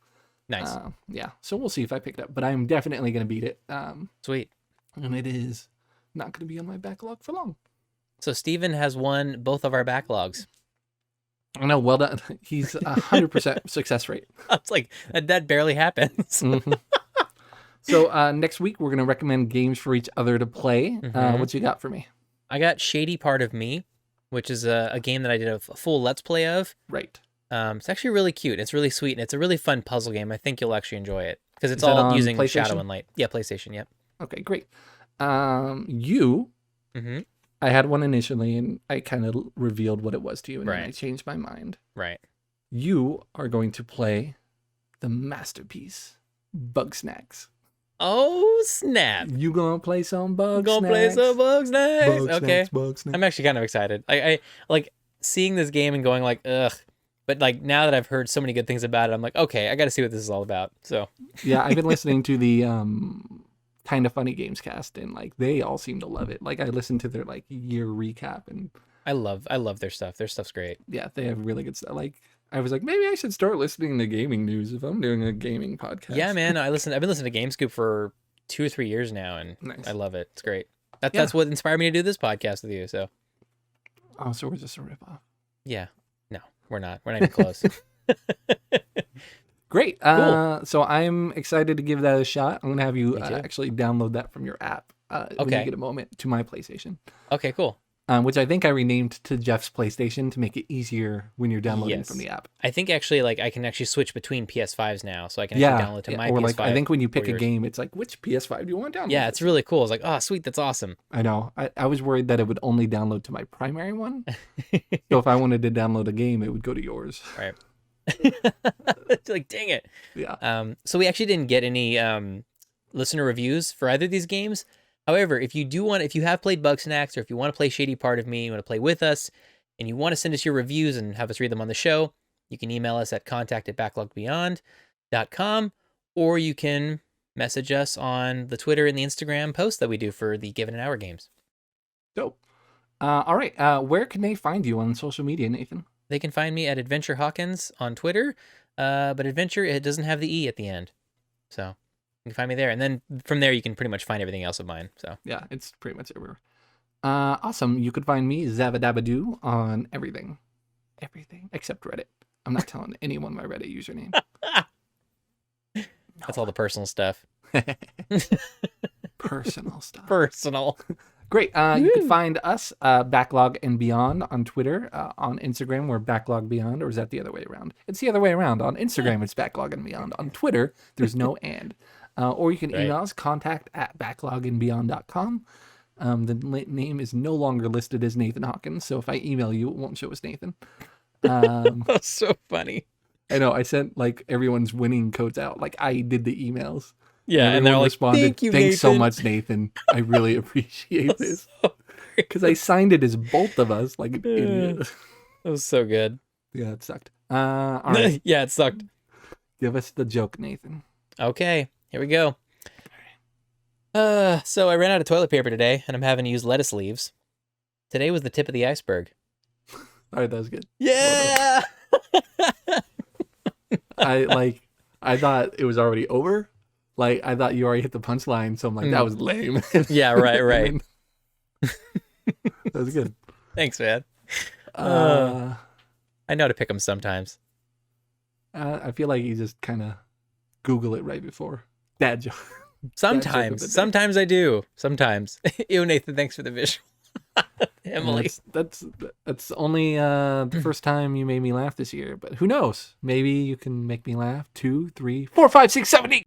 Nice. Yeah. So we'll see if I pick it up, but I'm definitely going to beat it. Sweet. And it is not going to be on my backlog for long. So Steven has won both of our backlogs. I know. Well done. He's 100% success rate. It's like that barely happens. Mm-hmm. So next week we're going to recommend games for each other to play. What you got for me? I got Shady Part of Me, which is a game that I did a full Let's Play of. Right. It's actually really cute. It's really sweet, and it's a really fun puzzle game. I think you'll actually enjoy it because it's all using shadow and light. Yeah, PlayStation. Yep. Okay, great. You. Mm-hmm. I had one initially, and I kind of revealed what it was to you, and then I changed my mind. Right. You are going to play the masterpiece, Bug Snacks. Oh, snap. You gonna play some Bug Snacks? Gonna play some Bug Snacks. Okay. Bug Snacks. I'm actually kind of excited. I like seeing this game and going like, ugh. But like now that I've heard so many good things about it, I'm like, okay, I got to see what this is all about. So yeah, I've been listening to the Kind of Funny Games cast, and like they all seem to love it. Like I listened to their like year recap, and I love their stuff. Their stuff's great. Yeah, they have really good stuff. Like I was like, maybe I should start listening to gaming news if I'm doing a gaming podcast. Yeah, man, I've been listening to GameScoop for 2 or 3 years now, and nice. I love it. It's great. That's what inspired me to do this podcast with you. So. Oh, so we're just a ripoff. Yeah. No, we're not. We're not even close. Great. Cool. So I'm excited to give that a shot. I'm gonna have you actually download that from your app when you get a moment to my PlayStation. Okay, cool. which I think I renamed to Jeff's PlayStation to make it easier when you're downloading from the app. I think actually, like, I can actually switch between PS5s now, so I can actually download to my or PS5. like I think when you pick a yours. game, it's like, which PS5 do you want to download? Yeah, it's really cool. It's like, oh, sweet, that's awesome. I know. I was worried that it would only download to my primary one. So if I wanted to download a game, it would go to yours. Right. It's like, dang it. Yeah. So we actually didn't get any listener reviews for either of these games. However, if you have played Bugsnax, or if you want to play Shady Part of Me, you want to play with us, and you want to send us your reviews and have us read them on the show, you can email us at contact@backlogbeyond.com, or you can message us on the Twitter and the Instagram post that we do for the Given an Hour games. Dope. All right. Where can they find you on social media, Nathan? They can find me at Adventure Hawkins on Twitter, but Adventure, it doesn't have the E at the end. So you can find me there. And then from there, you can pretty much find everything else of mine. So yeah, it's pretty much everywhere. Awesome. You could find me, Zavadabadoo, on everything. Everything except Reddit. I'm not telling anyone my Reddit username. That's all the personal stuff. Personal stuff. Personal. Great. You can find us, Backlog and Beyond, on Twitter. On Instagram, we're Backlog Beyond. Or is that the other way around? It's the other way around. On Instagram, it's Backlog and Beyond. On Twitter, there's no and. Or you can email us, contact@backlogandbeyond.com. The name is no longer listed as Nathan Hawkins, so if I email you, it won't show as Nathan. That's so funny. I know. I sent like everyone's winning codes out. Like I did the emails. Yeah, and they're like, responded, "Thank you, Thanks so Nathan." much, Nathan. I really appreciate this." Because I signed it as both of us, like an idiot. That was so good. Yeah, it sucked. All right. Yeah, it sucked. Give us the joke, Nathan. Okay, here we go. So I ran out of toilet paper today, and I'm having to use lettuce leaves. Today was the tip of the iceberg. All right, that was good. Yeah. I thought it was already over. Like I thought you already hit the punchline, so I'm like, that was lame. Yeah, right. That was good. Thanks, man. I I know how to pick them sometimes. feel like you just kind of Google it right before. Dad joke. Sometimes I do. Sometimes. Ew, Nathan, thanks for the visual. Emily. That's only the first time you made me laugh this year, but who knows? Maybe you can make me laugh 2, 3, 4, 5, 6, 7, 8.